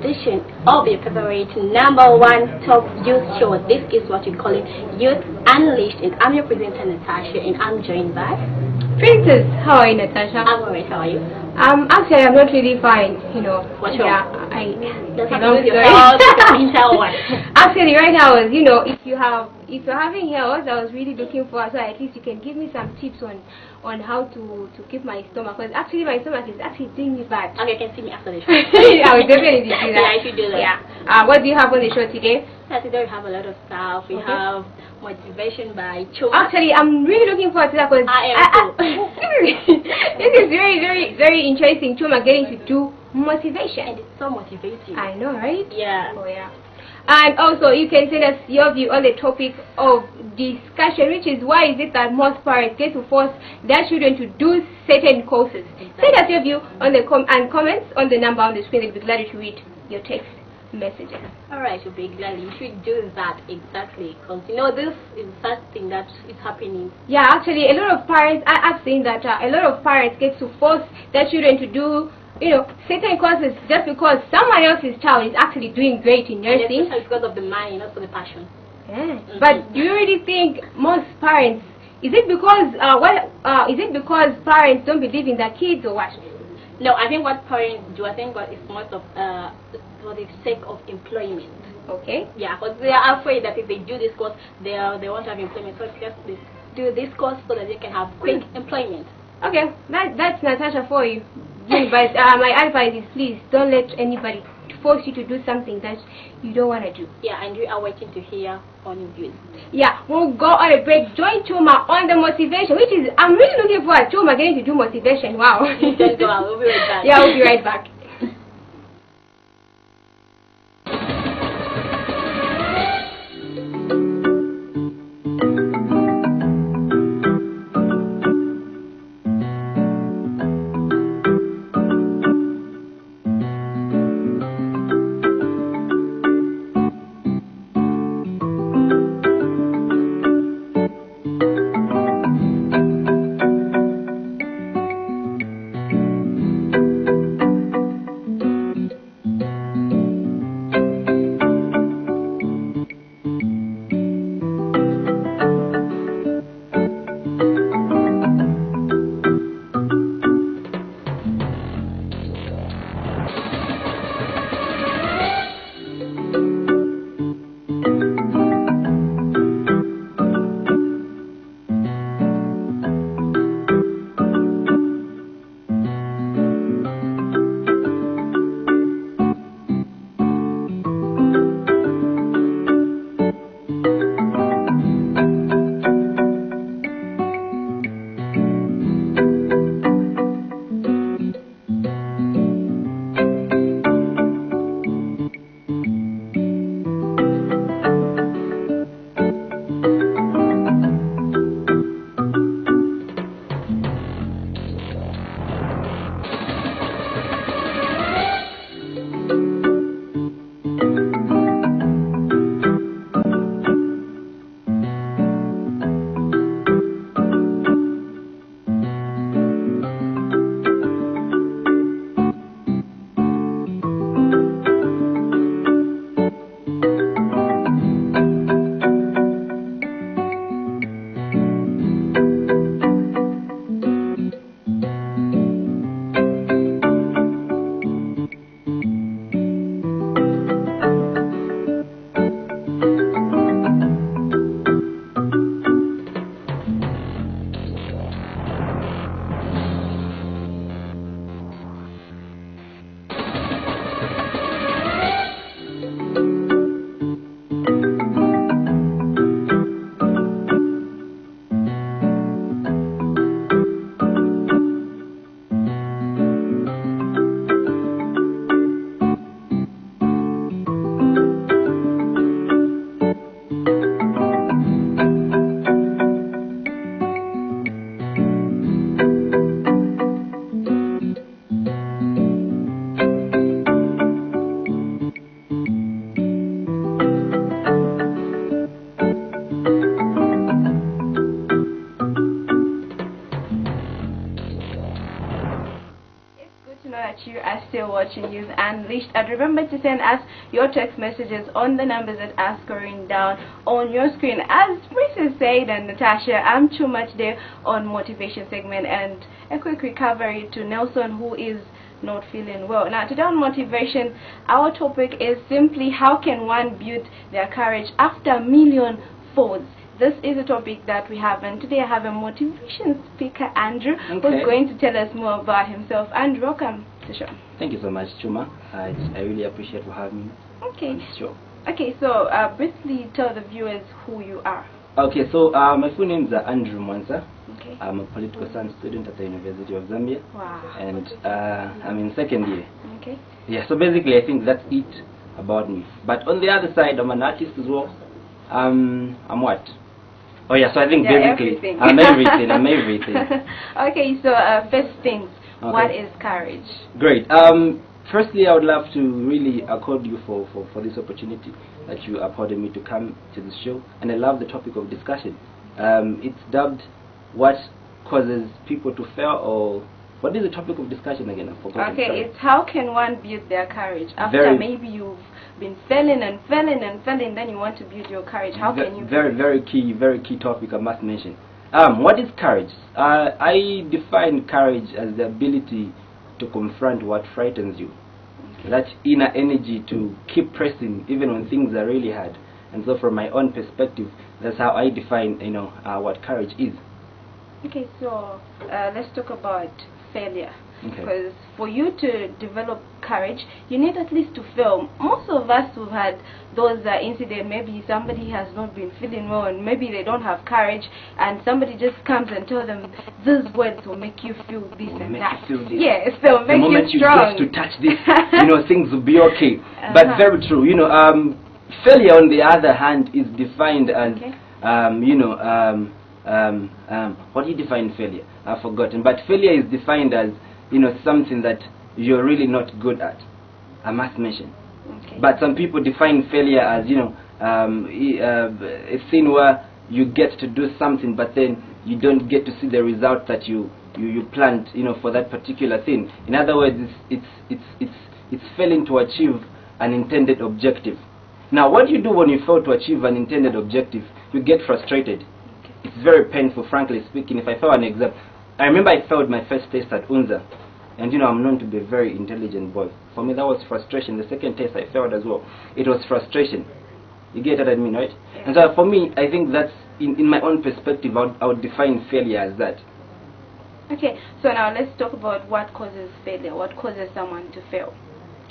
edition of your favorite number one top youth show. This is what you call it, Youth Unleashed, and I'm your presenter Natasha, and I'm joined by Princess. How are you, Natasha? I'm alright. How are you? Actually, I'm not really fine. What's yeah, wrong? That's a long story. Actually, right now, if you're having hair, what I was really looking for, so at least you can give me some tips on how to keep my stomach, because actually my stomach is actually doing me bad. Okay, you can see me after the show. I will definitely do that. Yeah, I should do that. Yeah. What do you have on the show today? Today we have a lot of stuff. We have motivation by Choma. Actually, I'm really looking forward to that, because this is very, very, very interesting. Choma getting to do motivation. And it's so motivating. I know, right? Yeah. Oh, yeah. And also, you can send us your view on the topic of discussion, which is why is it that most parents get to force their children to do certain courses. Exactly. Send us your view on the comments on the number on the screen. We'll be glad to read your text messages. Alright, you'll be glad. You should do that, exactly, because this is something that is happening. Yeah, actually, a lot of parents, I've seen that a lot of parents get to force their children to do certain courses just because someone else's child is actually doing great in nursing. Especially because of the money, not for the passion. Yeah. But do you really think most parents, is it because parents don't believe in their kids, or what? No, I think what parents do, I think it's most of for the sake of employment. Okay. Yeah, because they are afraid that if they do this course, they won't have employment. So it's just do this course so that they can have quick employment. Okay, that's Natasha for you. But my advice is, please don't let anybody force you to do something that you don't want to do. Yeah, and we are waiting to hear on your views. Yeah, we'll go on a break. Join Choma on the motivation, which is, I'm really looking forward to Choma getting to do motivation. Wow. Just go out. We'll be right back. Yeah, we'll be right back. still watching Youth Unleashed. And remember to send us your text messages on the numbers that are scrolling down on your screen. As Princess said and Natasha, I'm too much there on motivation segment, and a quick recovery to Nelson, who is not feeling well. Now, today on motivation, our topic is simply how can one build their courage after a million falls. This is a topic that we have, and today I have a motivation speaker, Andrew, who's going to tell us more about himself. Andrew, welcome to the show. Thank you so much, Chuma. I really appreciate for having me on this show. Okay, so briefly tell the viewers who you are. Okay, so my full name is Andrew Mwanza. Okay. I'm a political science student at the University of Zambia. Wow. And I'm in second year. Okay. Yeah, so basically I think that's it about me. But on the other side, I'm an artist as well. I'm what? Oh yeah, so I think basically everything. I'm everything. I'm everything. Okay, so first things, what is courage? Great. Firstly, I would love to really accord you for this opportunity that you afforded me to come to this show, and I love the topic of discussion. It's dubbed "What Causes People to Fail," or what is the topic of discussion again? I forgot. Okay, it's how can one build their courage after maybe you've been failing and failing and failing, then you want to build your courage. How can you? Very key topic I must mention. What is courage? I define courage as the ability to confront what frightens you. That inner energy to keep pressing even when things are really hard. And so from my own perspective, that's how I define, what courage is. Okay, so let's talk about failure. Okay. Because for you to develop courage, you need at least to fail. Most of us who've had those incidents, maybe somebody has not been feeling well and maybe they don't have courage, and somebody just comes and tells them these words will make you feel this and that. Yes, they'll make you strong. The moment you get to touch this, things will be okay. But very true. Failure on the other hand is defined as, what do you define failure? I've forgotten. But failure is defined as, something that you're really not good at, I must mention. Okay. But some people define failure as, a thing where you get to do something, but then you don't get to see the result that you planned, for that particular thing. In other words, it's failing to achieve an intended objective. Now, what do you do when you fail to achieve an intended objective? You get frustrated. Okay. It's very painful, frankly speaking. If I fail an exam, I remember I failed my first test at UNZA, and I'm known to be a very intelligent boy. For me, that was frustration. The second test I failed as well. It was frustration. You get what I mean, right? And so for me, I think that's, in my own perspective, I would define failure as that. Okay, so now let's talk about what causes failure. What causes someone to fail?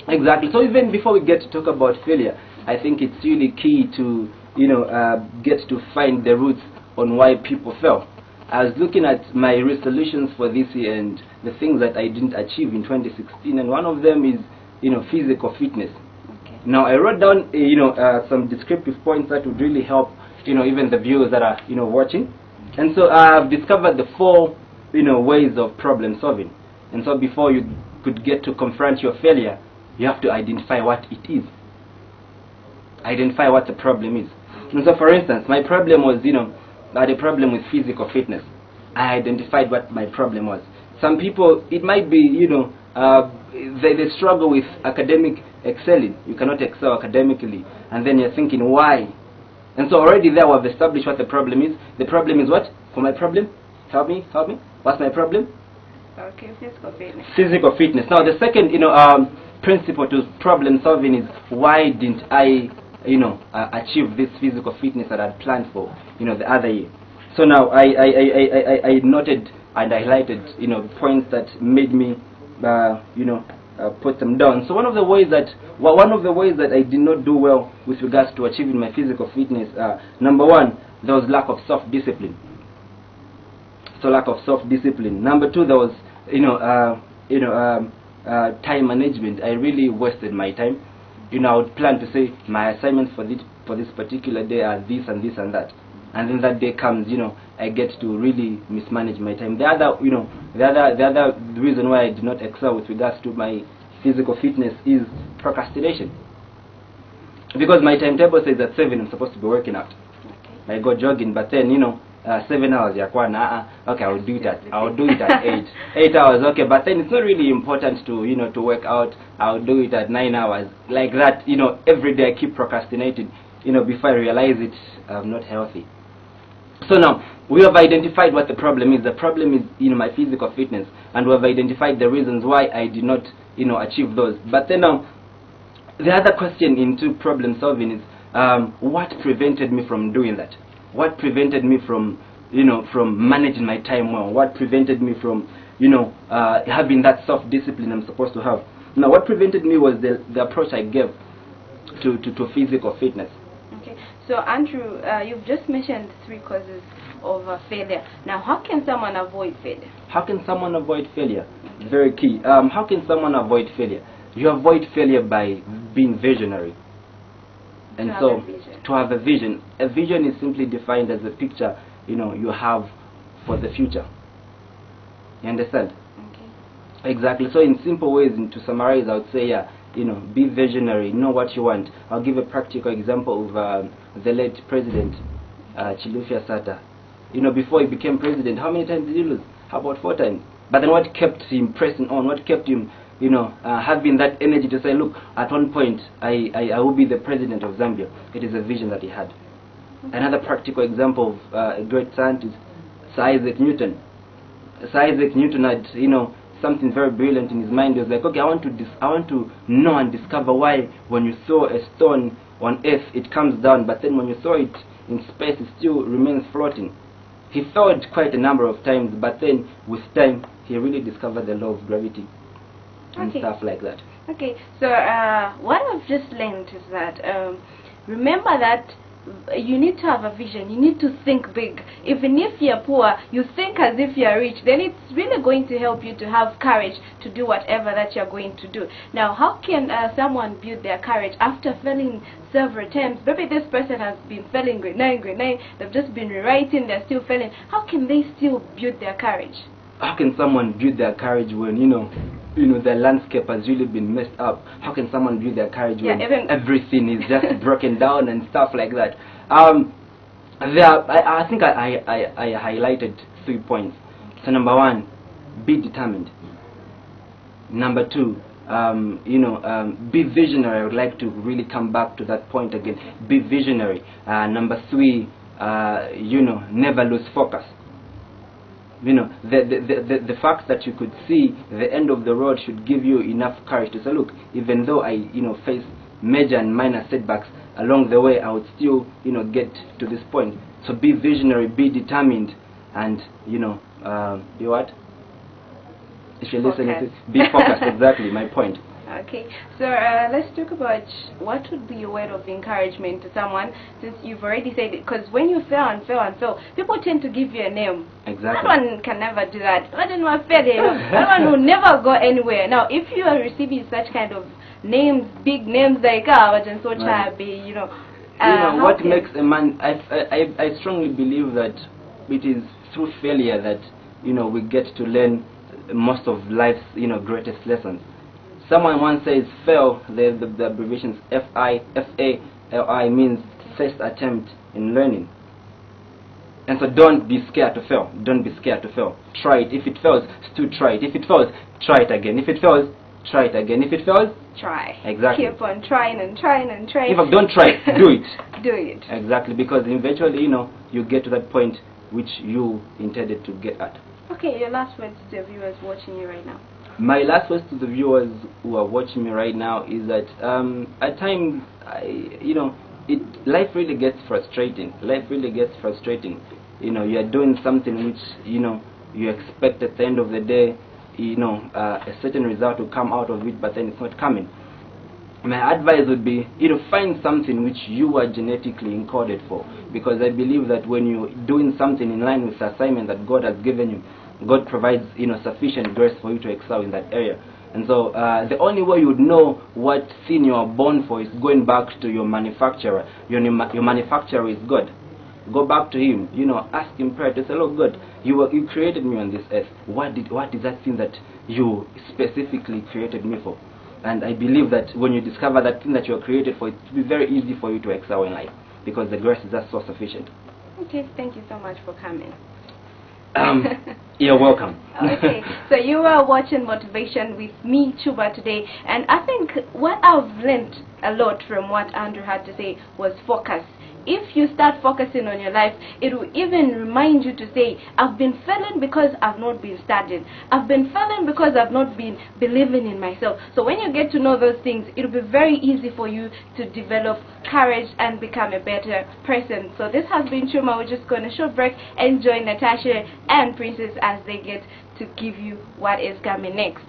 Exactly. So even before we get to talk about failure, I think it's really key to, get to find the roots on why people fail. I was looking at my resolutions for this year and the things that I didn't achieve in 2016, and one of them is, physical fitness. Okay. Now I wrote down, some descriptive points that would really help, even the viewers that are, watching. And so I've discovered the 4, ways of problem solving. And so before you could get to confront your failure, you have to identify what it is. Identify what the problem is. And so, for instance, my problem was, I had a problem with physical fitness. I identified what my problem was. Some people, it might be, they struggle with academic excelling. You cannot excel academically. And then you're thinking, why? And so already there we've established what the problem is. The problem is what? For my problem? Help me. What's my problem? Okay, physical fitness. Physical fitness. Now the second, principle to problem solving is, why didn't I achieve this physical fitness that I'd planned for, the other year. So now I noted and highlighted, points that made me, put them down. So one of the ways that I did not do well with regards to achieving my physical fitness, number one, there was lack of self-discipline. So lack of self-discipline. Number two, there was, time management. I really wasted my time. I would plan to say my assignments for this particular day are this and this and that, and then that day comes, I get to really mismanage my time. The other reason why I did not excel with regards to my physical fitness is procrastination. Because my timetable says at 7 I'm supposed to be working out. Okay. I go jogging, but then 7 hours, okay, I'll do it at 8 hours, okay, but then it's not really important to, to work out. I'll do it at 9 hours, like that, every day I keep procrastinating, before I realize it, I'm not healthy. So now, we have identified what the problem is. The problem is, my physical fitness, and we have identified the reasons why I did not, achieve those. But then now, the other question into problem solving is, what prevented me from doing that? What prevented me from, from managing my time well? What prevented me from, having that self-discipline I'm supposed to have? Now, what prevented me was the approach I gave to physical fitness. Okay. So, Andrew, you've just mentioned 3 causes of failure. Now, how can someone avoid failure? How can someone avoid failure? Very key. How can someone avoid failure? You avoid failure by being visionary. And so, to have a vision is simply defined as a picture, you have for the future. You understand? Okay. Exactly. So, in simple ways, to summarize, I would say, be visionary, know what you want. I'll give a practical example of the late president, Chilufya Sata. Before he became president, how many times did he lose? How about 4 times? But then what kept him pressing on? What kept him, having that energy to say, look, at one point, I will be the president of Zambia. It is a vision that he had. Another practical example of a great scientist, Sir Isaac Newton. Sir Isaac Newton had, something very brilliant in his mind. He was like, okay, I want to know and discover why when you throw a stone on earth, it comes down, but then when you throw it in space, it still remains floating. He failed quite a number of times, but then with time, he really discovered the law of gravity and stuff like that. Okay, so what I've just learned is that remember that you need to have a vision. You need to think big. Even if you're poor, you think as if you're rich. Then it's really going to help you to have courage to do whatever that you're going to do. Now, how can someone build their courage after failing several times? Maybe this person has been failing grade 9. They've just been rewriting. They're still failing. How can they still build their courage? How can someone build their courage when the landscape has really been messed up? How can someone build their courage when everything is just broken down and stuff like that? I think I highlighted 3 points. So number 1, be determined. Number 2, be visionary. I would like to really come back to that point again. Be visionary. Number 3, never lose focus. The fact that you could see the end of the road should give you enough courage to say, look, even though I, face major and minor setbacks along the way, I would still, get to this point. So be visionary, be determined, and, be what? If you're listening, be focused, exactly, my point. Okay, so let's talk about what would be a word of encouragement to someone, since you've already said it, because when you fail and fail, people tend to give you a name. Exactly. That one can never do that. That one will never go anywhere. Now, if you are receiving such kind of names, big names like what makes a man, I strongly believe that it is through failure that, we get to learn most of life's, greatest lessons. Someone once says fail, the abbreviation is F-A-L-I means first attempt in learning. And so don't be scared to fail. Don't be scared to fail. Try it. If it fails, still try it. If it fails, try it again. If it fails, try it again. If it fails, try. Exactly. Keep on trying and trying and trying. If I don't try it, do it. Do it. Exactly, because eventually, you get to that point which you intended to get at. Okay, your last words to the viewers watching you right now. My last words to the viewers who are watching me right now is that at times, life really gets frustrating. Life really gets frustrating. You are doing something which, you expect at the end of the day, a certain result will come out of it, but then it's not coming. My advice would be, find something which you are genetically encoded for. Because I believe that when you're doing something in line with the assignment that God has given you, God provides, sufficient grace for you to excel in that area. And so the only way you would know what sin you are born for is going back to your manufacturer. Your manufacturer is God. Go back to Him. Ask Him prayer to say, Lord God, you created me on this earth. What is that thing that you specifically created me for? And I believe that when you discover that thing that you are created for, it will be very easy for you to excel in life, because the grace is just so sufficient. Okay, thank you so much for coming. You're welcome. Okay, so you are watching Motivation with me, Chuba, today, and I think what I've learned a lot from what Andrew had to say was focus. If you start focusing on your life, it will even remind you to say, I've been failing because I've not been studying. I've been failing because I've not been believing in myself. So when you get to know those things, it will be very easy for you to develop courage and become a better person. So this has been Chuma. We're just going to short break and join Natasha and Princess as they get to give you what is coming next.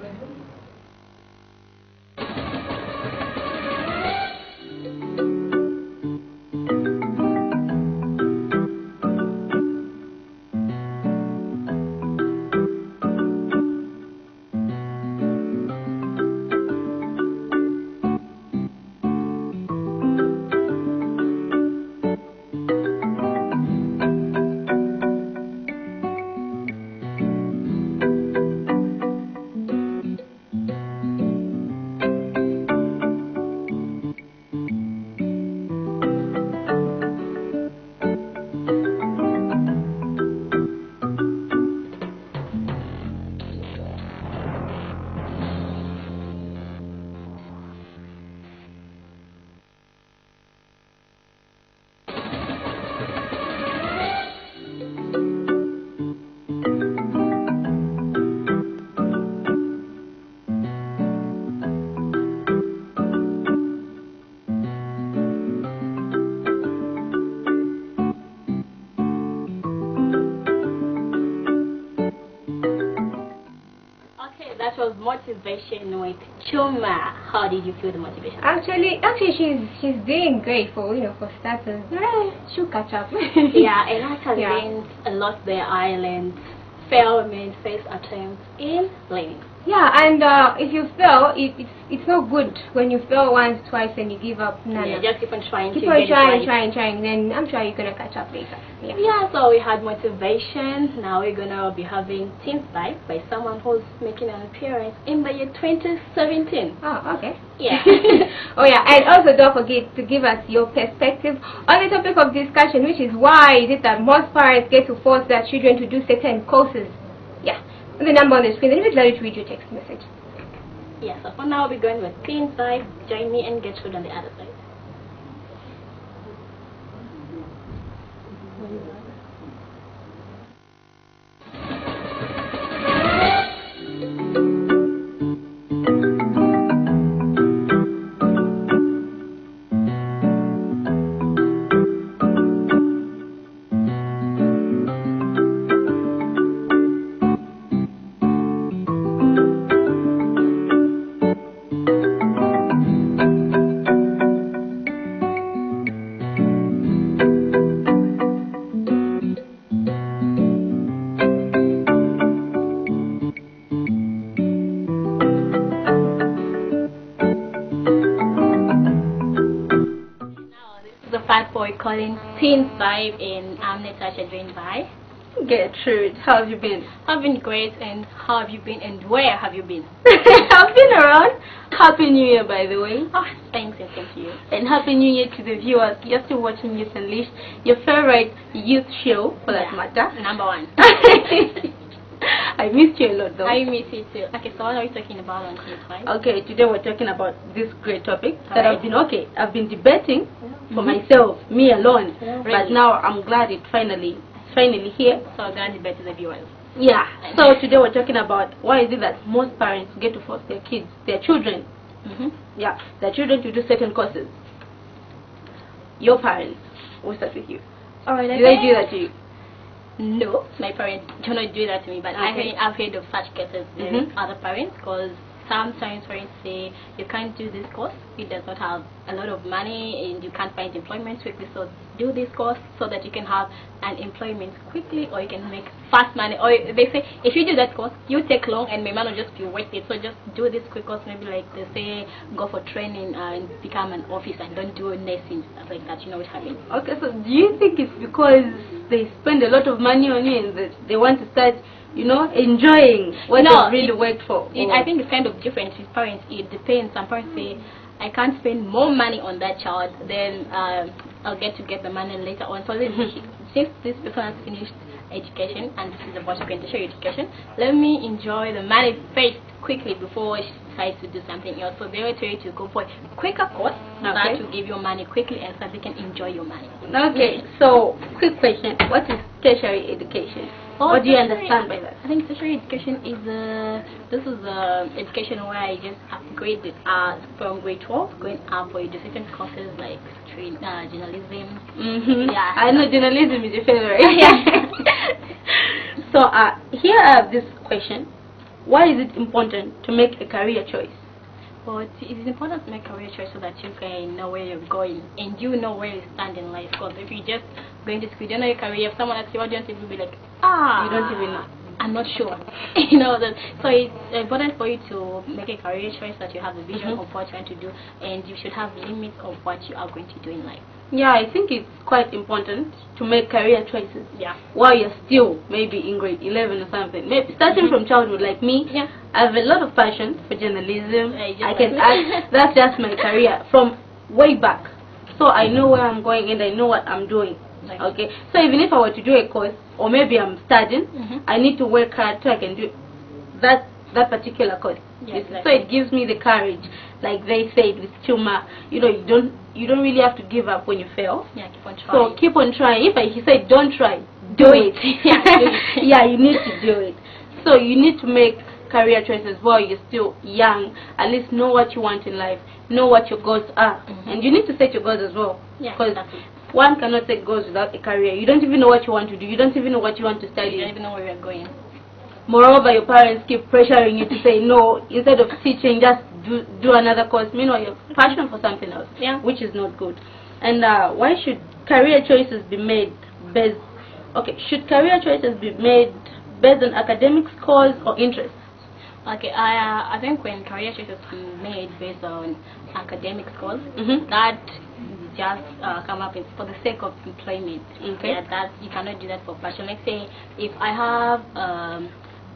That was motivation with Chuma. How did you feel the motivation? Actually, she's doing great for for starters. She'll catch up. Yeah, and I have Yeah. learned a lot there. I learned failment, first attempts in learning. Yeah, and if you fail, it's not good when you fail once, twice, and you give up. No, Yeah, no. just keep on trying Keep to on get trying, it right. trying. Then I'm sure you're gonna catch up later. Yeah. Yeah, so we had motivation. Now we're gonna be having Teens Vibe by someone who's making an appearance in the year 2017. Oh, okay. Yeah. Oh yeah, and also don't forget to give us your perspective on the topic of discussion, which is why is it that most parents get to force their children to do certain courses. Yeah, the number on the screen. Let me let you read your text message. Yeah, so for now we're going with Teens Vibe. Join me and Gertrude on the other side. The fat boy calling Teens Vibe, and I'm Natasha, joined by Gertrude, how have you been? I've been great, and how have you been, and where have you been? I've been around. Happy New Year, by the way. Oh, thanks, and thank you. And Happy New Year to the viewers. You're still watching Youth Unleashed, your favorite youth show, for that matter. Number one. I missed you a lot, though. I miss you too. Okay, so what are we talking about on Teens Vibe? Okay, today we're talking about this great topic that Alright. I've been debating for myself, me alone. Yeah. But now I'm glad it's finally here. So I'm gonna debate to the viewers. Yeah. So today we're talking about why is it that most parents get to force their children, their children to do certain courses. Your parents, we'll start with you. Alright, Did they do that to you? No, my parents do not do that to me, but Okay. I've heard of such cases with other parents, because sometimes parents say you can't do this course, it does not have a lot of money and you can't find employment quickly, so do this course so that you can have an employment quickly, or you can make fast money. Or they say if you do that course you take long and my money will just be worth it, so just do this quick course. Maybe like they say go for training and become an officer, and don't do nursing, stuff like that. You know what happens. Okay, so do you think it's because they spend a lot of money on you and that they want to start, enjoying what No, they really worked for? I think it's kind of different with parents. It depends. Some parents say I can't spend more money on that child, then I'll get the money later on. So since this person has finished education and this is about to go into tertiary education, let me enjoy the money first quickly before she decides to do something else. So they will tell you to go for a quicker course that will give you money quickly and so they can enjoy your money. Okay, so quick question. What is tertiary education? What do you understand by that? I think tertiary education is education where I just upgrade from grade 12 going up for different courses like journalism. Yeah, I know journalism is your favorite. So here I have this question. Why is it important to make a career choice? But it is important to make a career choice so that you can know where you're going and you know where you stand in life. Because if you just going to school, you don't know your career. If someone asks you, what do you want to do, you'll be like, you don't even know. I'm not sure. You know that. So it's important for you to make a career choice that you have a vision of what you want to do, and you should have limits of what you are going to do in life. Yeah, I think it's quite important to make career choices. Yeah. While you're still maybe in grade 11 or something. Maybe starting from childhood, like me. Yeah. I have a lot of passion for journalism. I can like act. That's just my career from way back. So I know where I'm going and I know what I'm doing. Okay. So even if I were to do a course, or maybe I'm studying, I need to work hard so I can do that particular course. Yes, So it gives me the courage, like they said with Chuma. You know, you don't really have to give up when you fail. Yeah, keep on trying. So keep on trying. If he said don't try, do it. Yeah, you need to do it. So you need to make career choices while you're still young. At least know what you want in life. Know what your goals are, and you need to set your goals as well. Yeah, because exactly. one cannot set goals without a career. You don't even know what you want to do. You don't even know what you want to study. You don't even know where you're going. Moreover, your parents keep pressuring you to say no. Instead of teaching, just do another course. Meanwhile, you're passionate for something else, which is not good. And why should career choices be made based? Okay, should career choices be made based on academic scores or interests? Okay, I think when career choices are made based on academic scores, that just come up for the sake of employment. Okay. Yeah, that you cannot do that for passion. Let's say if I have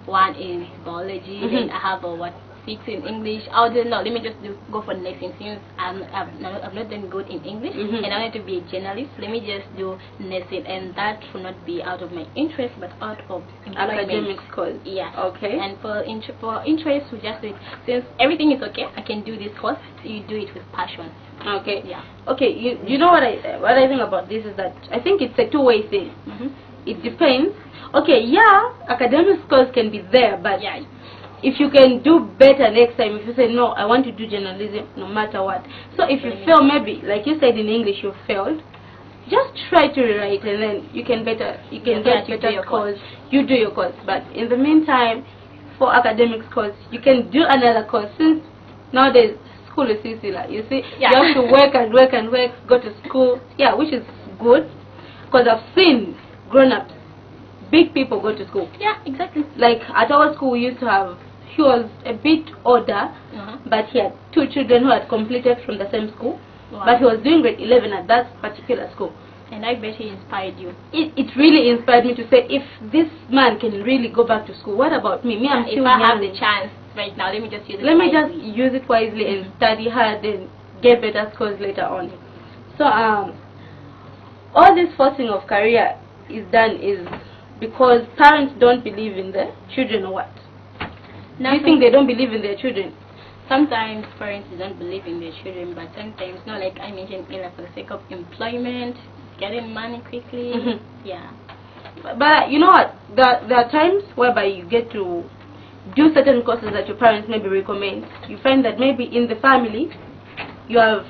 one in biology, then I have a 6 in English. I don't know. Let me just go for nursing since I've not done good in English and I want to be a journalist. Let me just do nursing, and that will not be out of my interest, but out of employment. Academic scores. Yeah. Okay. And for interest, we just do it. Since everything is okay, I can do this course. You do it with passion. Okay. Yeah. Okay. You know what I think about this is that I think it's a two-way thing. It depends. Okay. Yeah, academic scores can be there, but if you can do better next time, if you say no, I want to do journalism no matter what. So if you fail, maybe like you said in English, you failed. Just try to rewrite, and then you can get better course. You do your course, but in the meantime, for academic course, you can do another course. Since nowadays school is easy, like you see, you have to work and work and work, go to school. Yeah, which is good, because I've seen grown-ups, big people go to school. Yeah, exactly. Like at our school, we used to have. He was a bit older, but he had 2 children who had completed from the same school. Wow. But he was doing grade 11 at that particular school. And I bet he inspired you. It really inspired me to say, if this man can really go back to school, what about me? I'm still if I have young. the chance right now, let me just use it Let me wisely. just use it wisely and study hard and get better scores later on. So all this forcing of career is done is because parents don't believe in their children or what? Do you think they don't believe in their children? Sometimes parents don't believe in their children, but sometimes, no, like I mentioned earlier, for the sake of employment, getting money quickly. Yeah. But you know what? There are times whereby you get to do certain courses that your parents maybe recommend. You find that maybe in the family you have,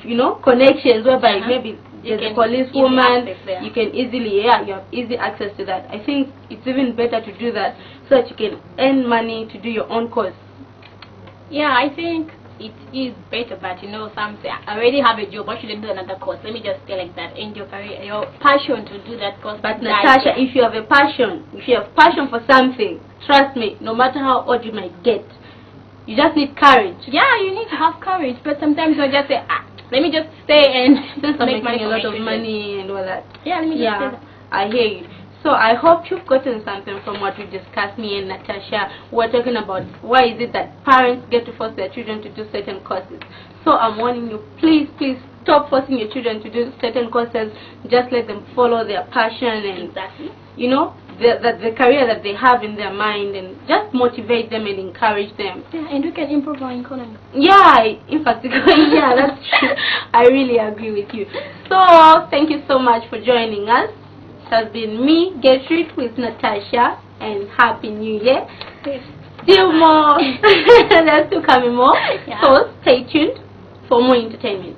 connections whereby maybe there's a policewoman. You can easily, you have easy access to that. I think it's even better to do that so that you can earn money to do your own course. Yeah, I think it is better, but some say, I already have a job, why should I do another course? Let me just stay like that. In your career, your passion to do that course. But Natasha, if you have a passion, for something, trust me, no matter how old you might get, you just need courage. Yeah, you need to have courage, but sometimes you just say, let me just stay and since I'm make making a lot of children. money and all that. Yeah, let me just stay. I hear you. So I hope you've gotten something from what we discussed, me and Natasha. We're talking about why is it that parents get to force their children to do certain courses. So I'm warning you, please, please stop forcing your children to do certain courses. Just let them follow their passion and, you know, the career that they have in their mind, and just motivate them and encourage them. Yeah, and we can improve our economy. Yeah, in particular, yeah, that's true. I really agree with you. So thank you so much for joining us. It has been me, Gertrude, with Natasha, and Happy New Year. Still more, there's still coming more. Yeah. So stay tuned for more entertainment.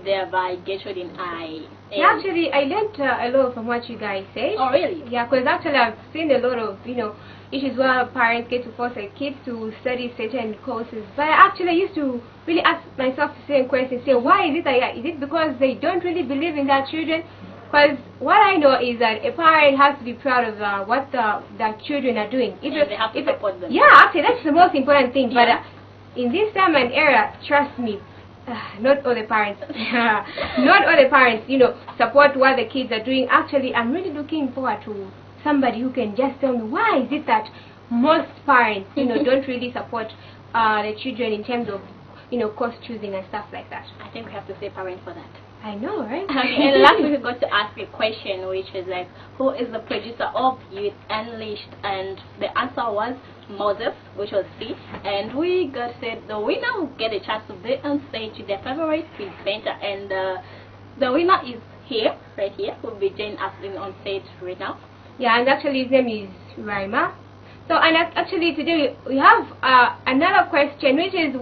There by Gertrude and I. Yeah, actually, I learned a lot from what you guys said. Oh, really? Yeah, because actually I've seen a lot of, issues where parents get to force their kids to study certain courses. But actually I used to really ask myself the same question, say, why is it like that? Is it because they don't really believe in their children? Because what I know is that a parent has to be proud of what their children are doing. They have to support them. Yeah, actually that's the most important thing. Yeah. But in this time and era, trust me, not all the parents, not all the parents, support what the kids are doing. Actually, I'm really looking forward to somebody who can just tell me why is it that most parents, don't really support the children in terms of, course choosing and stuff like that. I think we have to say parent for that. I know, right? Okay, and last week we got to ask a question, which is like, who is the producer of Youth Unleashed? And the answer was Moses, which was C. And we got said the winner will get a chance to be on stage with their favorite presenter. And the winner is here, right here, who will be joining us on stage right now. Yeah, and actually his name is Raima. So, and actually today we have another question, which is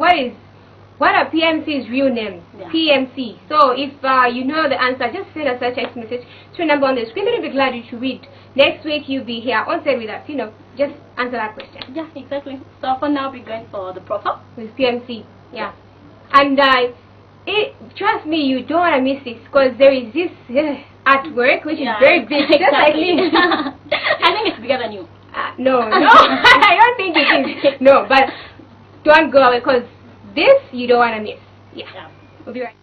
what are PMC's real names? Yeah. PMC. So if you know the answer, just send us a text message to the number on the screen. We'll be glad you to read. Next week you'll be here on set with us. Just answer that question. Yeah, exactly. So for now we're going for the profile with PMC. Yeah. And trust me, you don't want to miss this, because there is this artwork which is very big. Exactly. I think it's bigger than you. No, I don't think it is. No, but don't go away, because this you don't want to miss. Yeah. We'll be right back.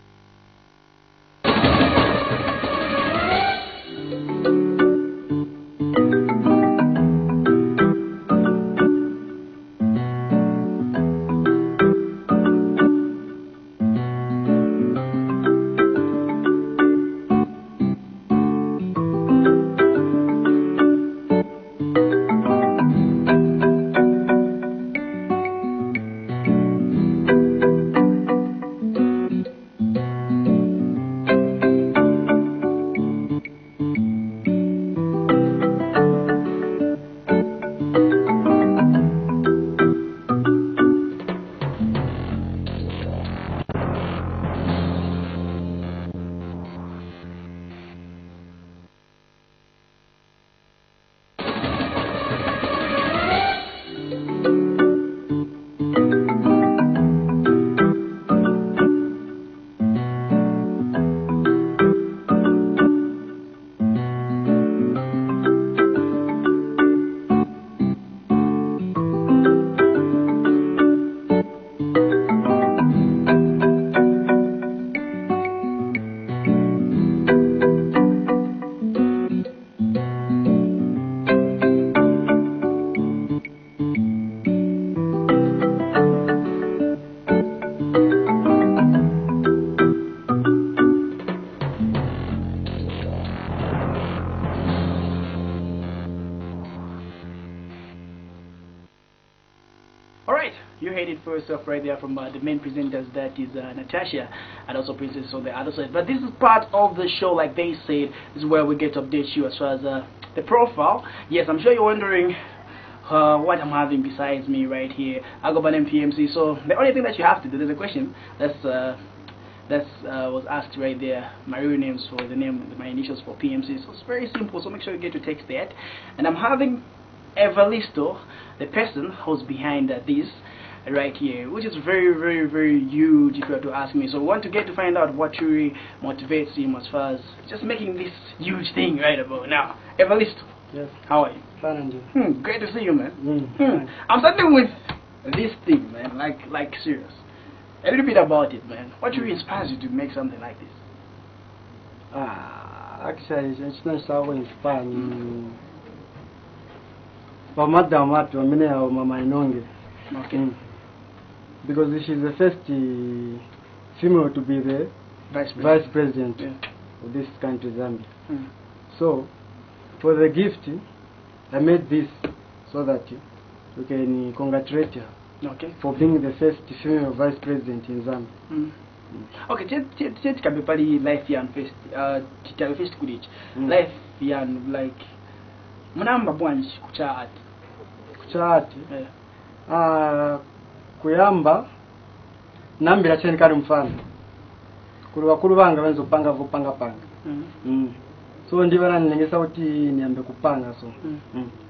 Yourself right there from the main presenters, that is Natasha, and also Princess on the other side. But this is part of the show, like they said. This is where we get to update you as far as the profile. Yes, I'm sure you're wondering what I'm having besides me right here. I go by name PMC. So the only thing that you have to do, there's a question. Let's That was asked right there. My real names for the name, my initials for PMC. So it's very simple. So make sure you get to text that. And I'm having Evalisto, the person who's behind this right here, which is very, very, very huge if you were to ask me. So we want to get to find out what truly motivates him as far as just making this huge thing right about now. Evalisto. Yes. How are you? Fine, and Great to see you, man. you? I'm starting with this thing, man. Like serious. A little bit about it, man. What really inspires you to make something like this? Actually, it's not so inspiring. For Madam Mato, Mama Inonge. Okay. Because she's the first female to be the vice president of this country, Zambia. So, for the gift, I made this so that we can congratulate her for being the first female vice president in Zambia. Okay, just can be pali life yan first. Titawe first kulich. Life yan like munamba bwanji kuchaat. Kuchaat. Kuyamba nambira cheni kali mfano. Kuli wakulu banga benzo panga vupanga panga. So ndibana nilengesa uti niambe kupanga so.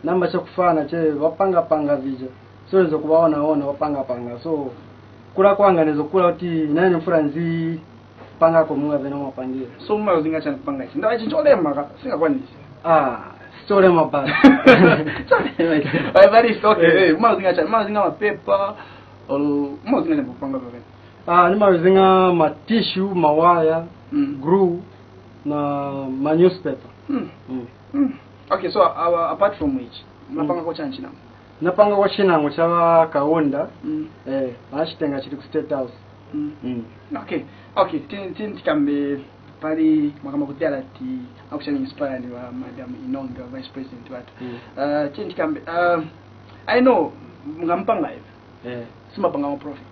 Namba cha kufana che wapanga panga vija. So nizo kubaona wapanga panga. So kula kwanga nizo kula uti nani mfuranzi panga ko muwa beno mapangira. So mwa zinga cha panga ichi. Ndawa chichole maka singa kwani. Story mabana. Very okay. Mwa zinga mapepa or mwa zinga kupanga bebe. Ni mazinga ma tissue, mawaya, glue na newspaper. Okay, so apart from which, mapanga ko chanchi na. Napanga kwa chinango cha kaunda ashitenga chiri ku State House. Okay, tin kambe pali makama kudala ti akushani inspire ni wa Madam Inonge, Vice President wat. Tin kambe I know ngampanga hivi. Simapanga mo profit.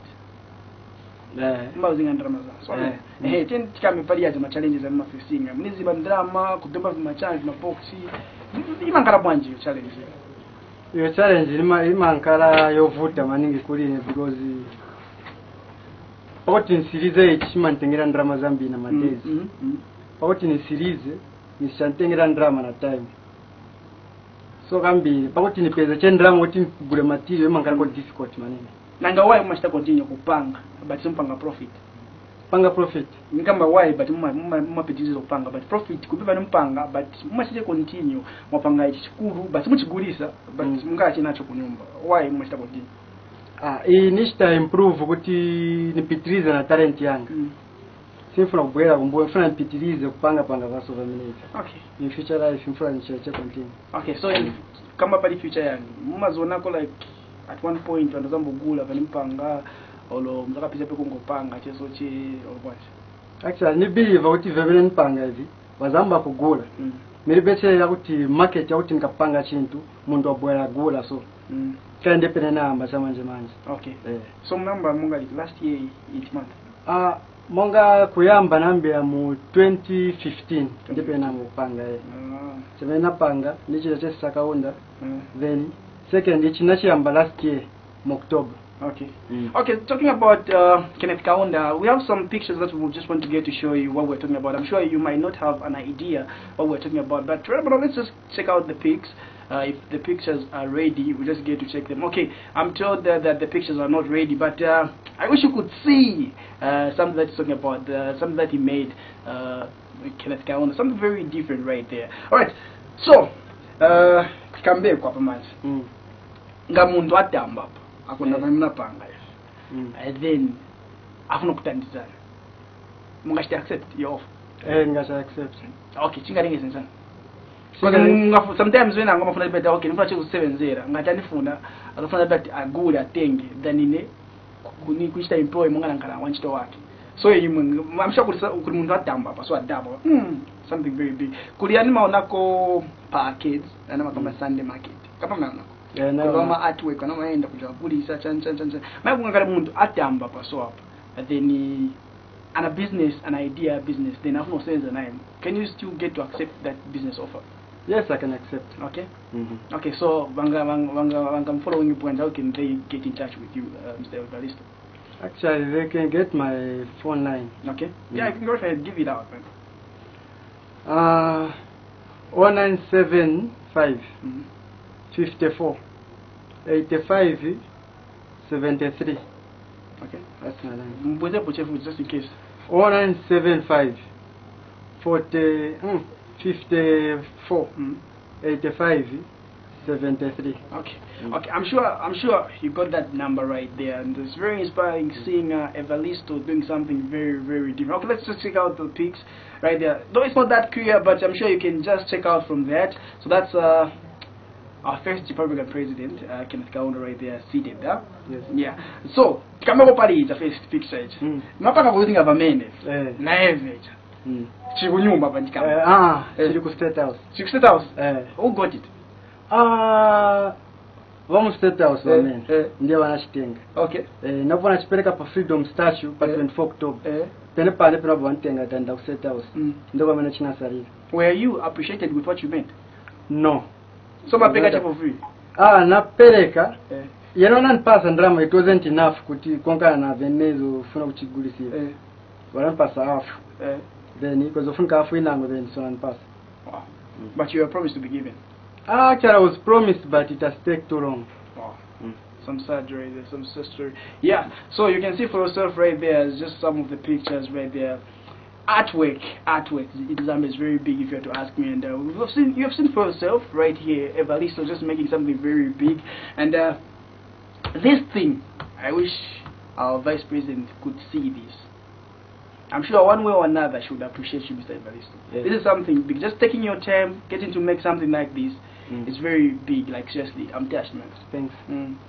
Mbazinga drama za. So tin kambe pali ya ma challenges za mafisinga. Mnizi ba drama kubeba ma challenge ma boxi. Imangala bwanje challenge. Iyo challenge imankala yovuta maningi kuli because pakoti nsirize ichimantengera ndrama zambi na madezi. Pakoti nisirize nishantengera ndrama na time. So kambi pakoti nipeza chendrama kuti gure material imankala ko difficult maningi. Nanga why must continue kupanga but simpanga profit. Panga profit. Nikamba why but mumapitizo kupanga but profit kubiba nimpanga but mumachije continue mwapanga ichikuru but muchigulisa but mungachi nacho kunyumba. Why must continue? Nishita improve kuti nipitirize na talent yangu. Sifuna kubwera kumbo mfuna nipitirize kupanga panga vaso vaminate. Okay. In future life mfuna nicheche continue. Okay, so kama pali future yangu mumazona ko like at one point wanazambo gula vanimpanga olo mzaka pisa peko ngopanga cheso chi olwachi. Actually ni believe kuti vebele nipanga hivi wazamba kugula. Nilibetse yakuti market yakuti nikapanga chintu mundu abwera gula so. Kende pene namba chamanje manje. Okay. So namba munga last year each month. Monga kuyamba nambe ya mu 2015 ndipe namba upanga Semena panga nichira chesa kaunda. Then second ichinachiamba last year mu October. Okay. Okay, talking about Kenneth Kaunda, we have some pictures that we just want to get to show you what we're talking about. I'm sure you might not have an idea what we're talking about, but let's just check out the pics. If the pictures are ready, we just get to check them. Okay, I'm told that the pictures are not ready, but I wish you could see something that he's talking about, something that he made, Kenneth Kaunda, something very different right there. Alright, so, Kambe kwa pamanzi. Ngamundu atamba hapa. Akuna vamina panga and then afuna kutandizana mungashite accept your offer. Ngasha accept. Okay, chingaringe sensana because sometimes when I'm gonna better okay nifuna chiku 7-0 ngatanifuna akafuna that agula atenge then ine kuni kuchita employ mungana nkala wanchito wake so I'm sure kuli mundu atamba hapa so adaba something very big kuli ani maonako package ana makamba Sunday market kama mnaona kama artwork kana maenda kujabulisa chan mayakungakala muntu atamba paso hapa and then ana business an idea business then afuna senza naye can you still get to accept that business offer? Yes, I can accept. Okay. Okay, so banga following you point, how can they get in touch with you, Mr. Evalisto? Actually, they can get my phone line. Okay. Yeah, I can go ahead and give it out, man. 0975 54 85 73. Okay. That's my line. Just in case. 0975 54 85 73. Okay. Okay. I'm sure you got that number right there, and it's very inspiring seeing Evalisto doing something very, very different. Okay, let's just check out the pics right there. Though it's not that clear, but I'm sure you can just check out from that. So that's our first Republican president, Kenneth Kaunda, right there seated there. Yes. Yeah. So Kamego Pali is the first picture. Napaka kuzinga vamene. Live. Chikunyumba pandikama. Chiri ku State House. Chiku State House. Who got it? Vamos State House wamene. Ndiye vanachitenga. Okay. Napo nachipereka pa Freedom Statue pa 24 October. Pene pale pena vantenga tanda ku State House. Ndiko vamene chinasarira. Were you appreciated with what you meant? No. So mapeka for free. Napereka. Yena nipasa ndrama, it wasn't enough kuti konkana na venezo funa kuchigulisia. Wanipasa half. Then because ufunka half inango then so nipasa. Wow. But you were promised to be given. Actually, I was promised, but it has taken too long. Wow. Some surgery there, some surgery. Yeah. So you can see for yourself right there. It's just some of the pictures right there. Artwork. Exam is very big, if you have to ask me. And you have seen for yourself right here. Evalisto just making something very big. And this thing, I wish our vice president could see this. I'm sure one way or another should appreciate you, Mr. Evalisto. Yes. This is something big. Just taking your time, getting to make something like this is very big. Like seriously, I'm touched, man. Thanks.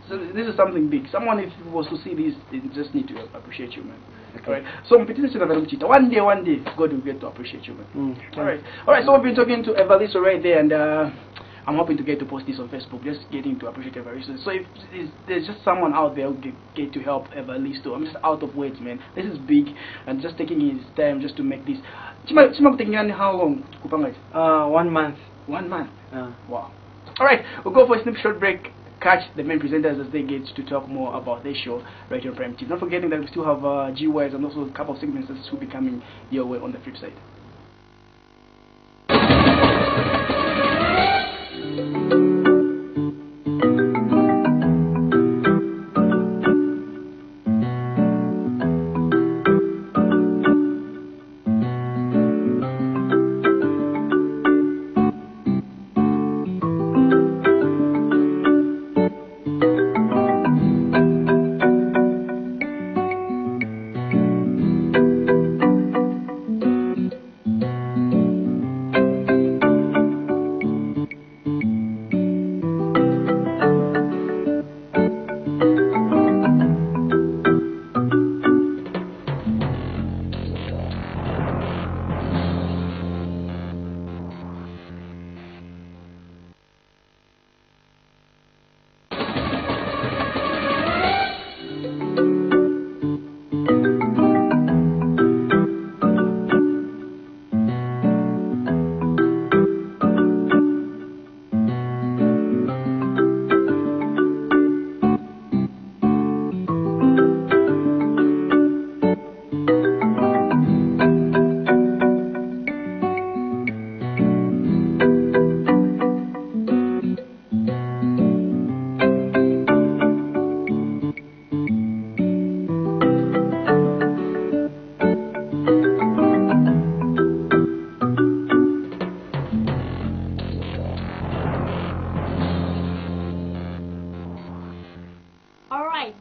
So this is something big. Someone, if was to see this, they just need to appreciate you, man. Okay. All right. So one day, God will get to appreciate you, man. All right. So we've been talking to Evalisto right there, and I'm hoping to get to post this on Facebook, just getting to appreciate Evalisto. So if there's just someone out there who get to help Evalisto, I'm just out of words, man. This is big, and just taking his time just to make this. Chima taking how long? 1 month. 1 month. Wow. All right, we'll go for a short break. Catch the main presenters as they get to talk more about their show right here on Prime TV. Not forgetting that we still have GYs and also a couple of segments that will be coming your way on the flip side.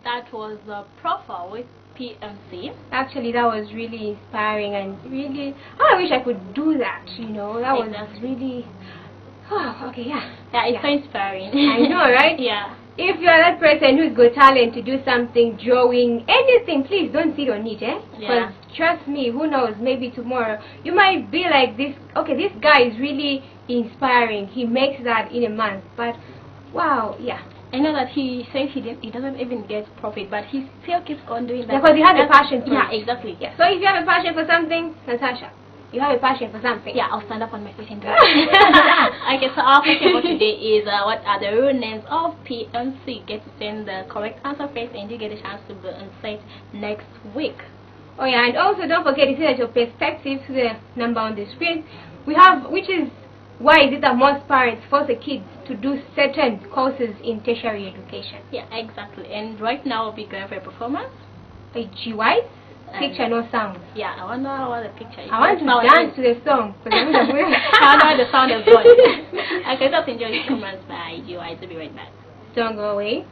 That was a profile with PMC. Actually, that was really inspiring and really, I wish I could do that, you know. That was really, okay, yeah. Yeah, it's so inspiring. I know, right? Yeah. If you are that person who's got talent to do something, drawing, anything, please don't sit on it, eh? Because trust me, who knows, maybe tomorrow, you might be like this, okay, this guy is really inspiring. He makes that in a month, but wow, yeah. I know that he says he doesn't even get profit, but he still keeps on doing that. Because he has a passion for it. Yeah, it. exactly. Yeah. So if you have a passion for something, Natasha, you have a passion for something. Yeah, I'll stand up on my feet and do it. Okay, so our question for today is what are the real names of PMC? Get to send the correct answer first, and you get a chance to be on site next week. Oh yeah, and also don't forget to send your perspective to the number on the screen. We have, which is why is it that most parents force the kids to do certain courses in tertiary education? Yeah, exactly. And right now we'll be going for a performance. A GY? Picture, no sound. Yeah, I wonder what the picture is. I want to dance to the song. I wonder the sound is good. Okay, let's enjoy the performance by GY. I'll be right back. Don't go away.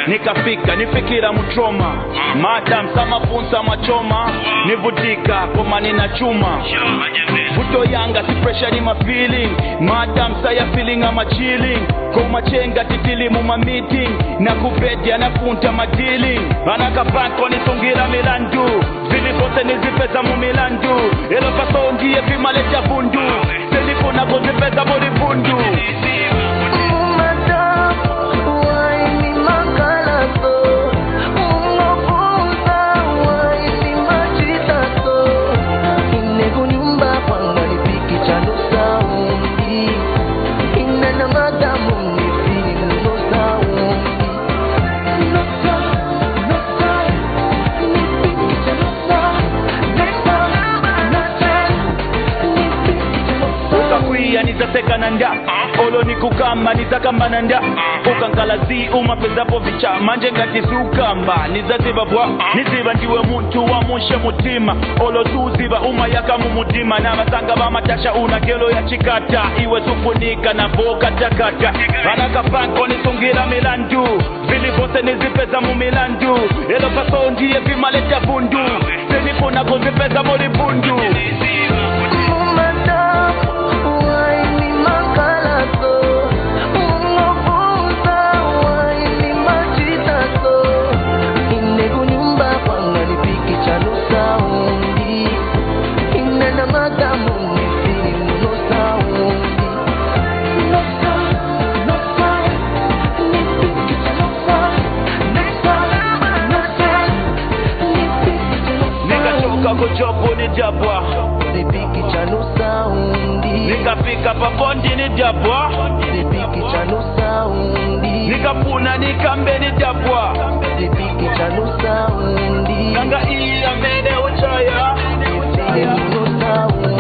Nikafika nifikira mutroma madam sama punsa machoma nivutika koma nina chuma buto yanga si pressure ni my feeling madam saya feeling ama chilling koma chenga titili mu ma meeting na kubedia na punta ma dealing anakapako nisungira milandu zilipote nizipeza mu milandu elo paso ngie vimaleja bundu telefona kozipeza bodi bundu nizateka nanda olo nikukamba nizakamba nanda ukankalazi umapezapo vicha manje ngati zukamba nizazibabwa niziba ndiwe muntu wa mushe mutima olo tuziba umayaka mu mutima n'abasanga bamatasha unagelo ya chikata iwe sufunika na boka takata anakapanko nisungira milandu vilivose nizipeza mu milandu elo paso ndiye vimaleta bundu senipona kuzipeza mori bundu kujobu ni jabwa Zipiki chanu saundi nikafika papondi ni jabwa Zipiki chanu saundi nikapuna nikambe ni jabwa Zipiki chanu saundi Nanga iya mene uchaya Zipiki chanu saundi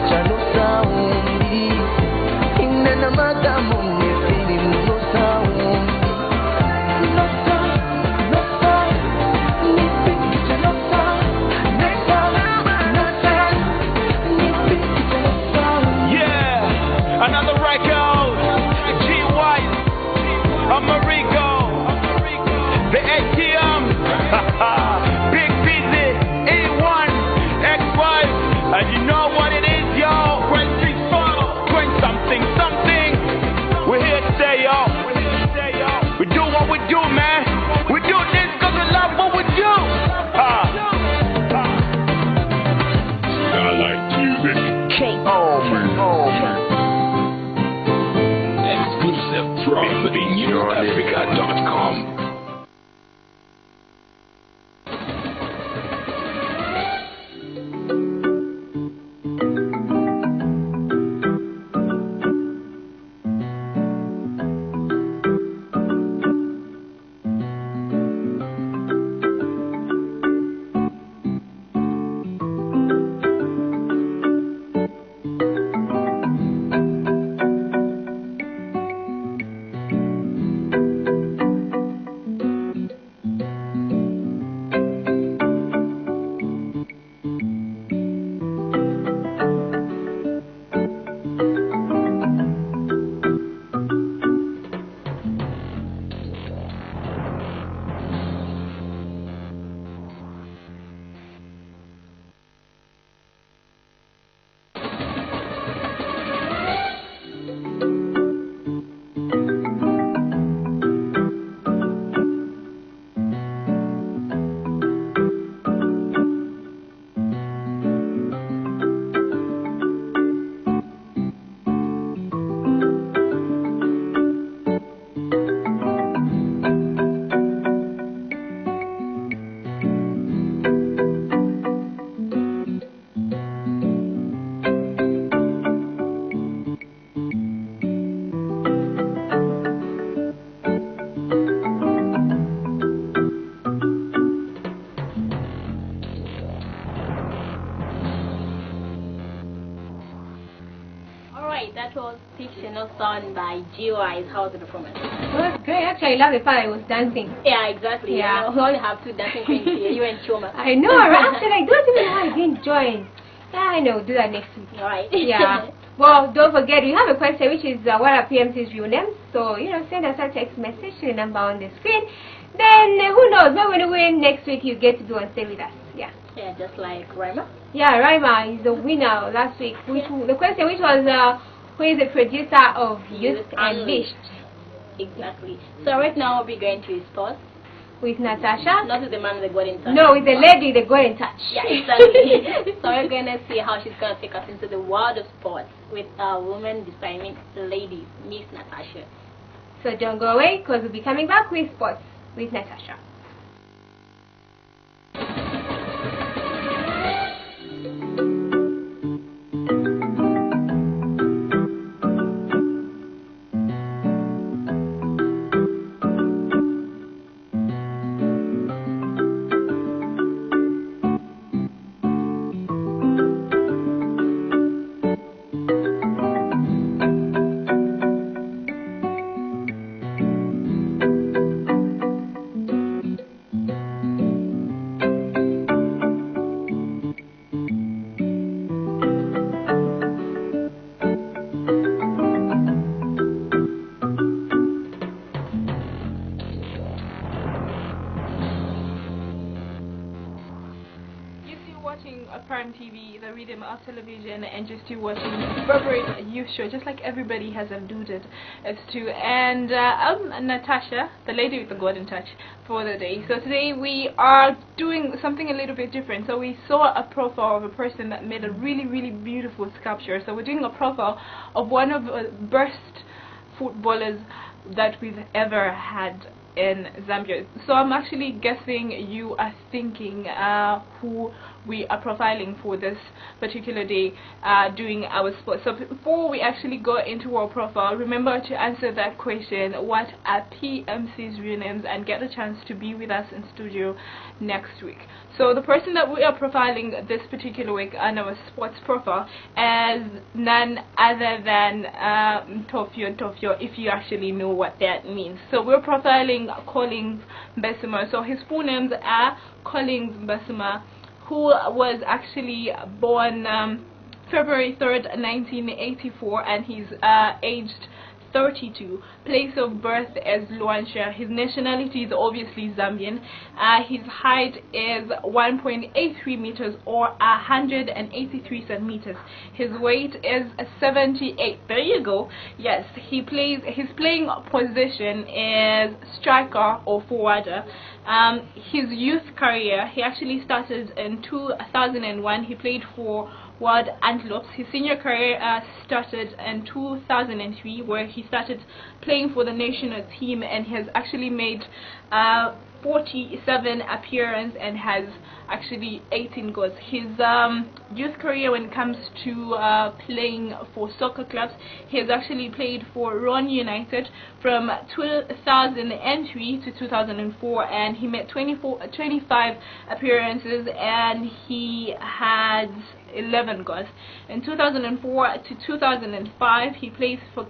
Chanu saundi And you know what it is, yo. Great 6-4, 20 something, something. We're here to stay, yo. We do what we do, man. We do this because we love what we do. Starlight Music. Exclusive from TheNewAfrica.com. That was Fictional Song by G-Wise. How was the performance? It was great. Actually, I love the fact I was dancing. Yeah, exactly. Yeah. We only have two dancing queens here, you and Choma. I know, right? Actually, I don't even know why I didn't join. Yeah, I know. Do that next week. Alright. Yeah. Well, don't forget, we have a question which is what are PMC's real names? So, send us a text message to the number on the screen. Then, who knows? Maybe when we win next week, you get to do and stay with us. Yeah. Yeah, just like Rima. Yeah, Rima is the winner last week. The question which was, who is the producer of Youth Unleashed? Exactly. So right now we'll be going to sports. With Natasha? Not with the man with the golden touch. No, with the lady with the golden touch. Yeah, exactly. So we're going to see how she's going to take us into the world of sports with a woman designing lady, Miss Natasha. So don't go away because we'll be coming back with sports with Natasha. TV, the Rhythm of Television, and just to watching favorite youth show, just like everybody has alluded as to. And I'm Natasha, the lady with the golden touch for the day. So today we are doing something a little bit different. So we saw a profile of a person that made a really, really beautiful sculpture. So we're doing a profile of one of the best footballers that we've ever had in Zambia. So I'm actually guessing you are thinking who we are profiling for this particular day doing our sport. So before we actually go into our profile, remember to answer that question, what are PMC's real names, and get a chance to be with us in studio next week. So the person that we are profiling this particular week on our sports profile is none other than Tofio, if you actually know what that means. So we're profiling Collins Mbesuma. So his full names are Collins Mbesuma, who was actually born February 3rd, 1984, and he's aged 32. Place of birth is Luanshya. His nationality is obviously Zambian. His height is 1.83 meters or 183 centimeters. His weight is 78. There you go. Yes, his playing position is striker or forwarder. His youth career, he actually started in 2001. He played for World Antelopes. His senior career started in 2003, where he started playing for the national team, and has actually made 47 appearances and has actually 18 goals. His youth career, when it comes to playing for soccer clubs, he has actually played for Ron United from 2003 to 2004, and he made 25 appearances and he had 11 goals. In 2004 to 2005, he played for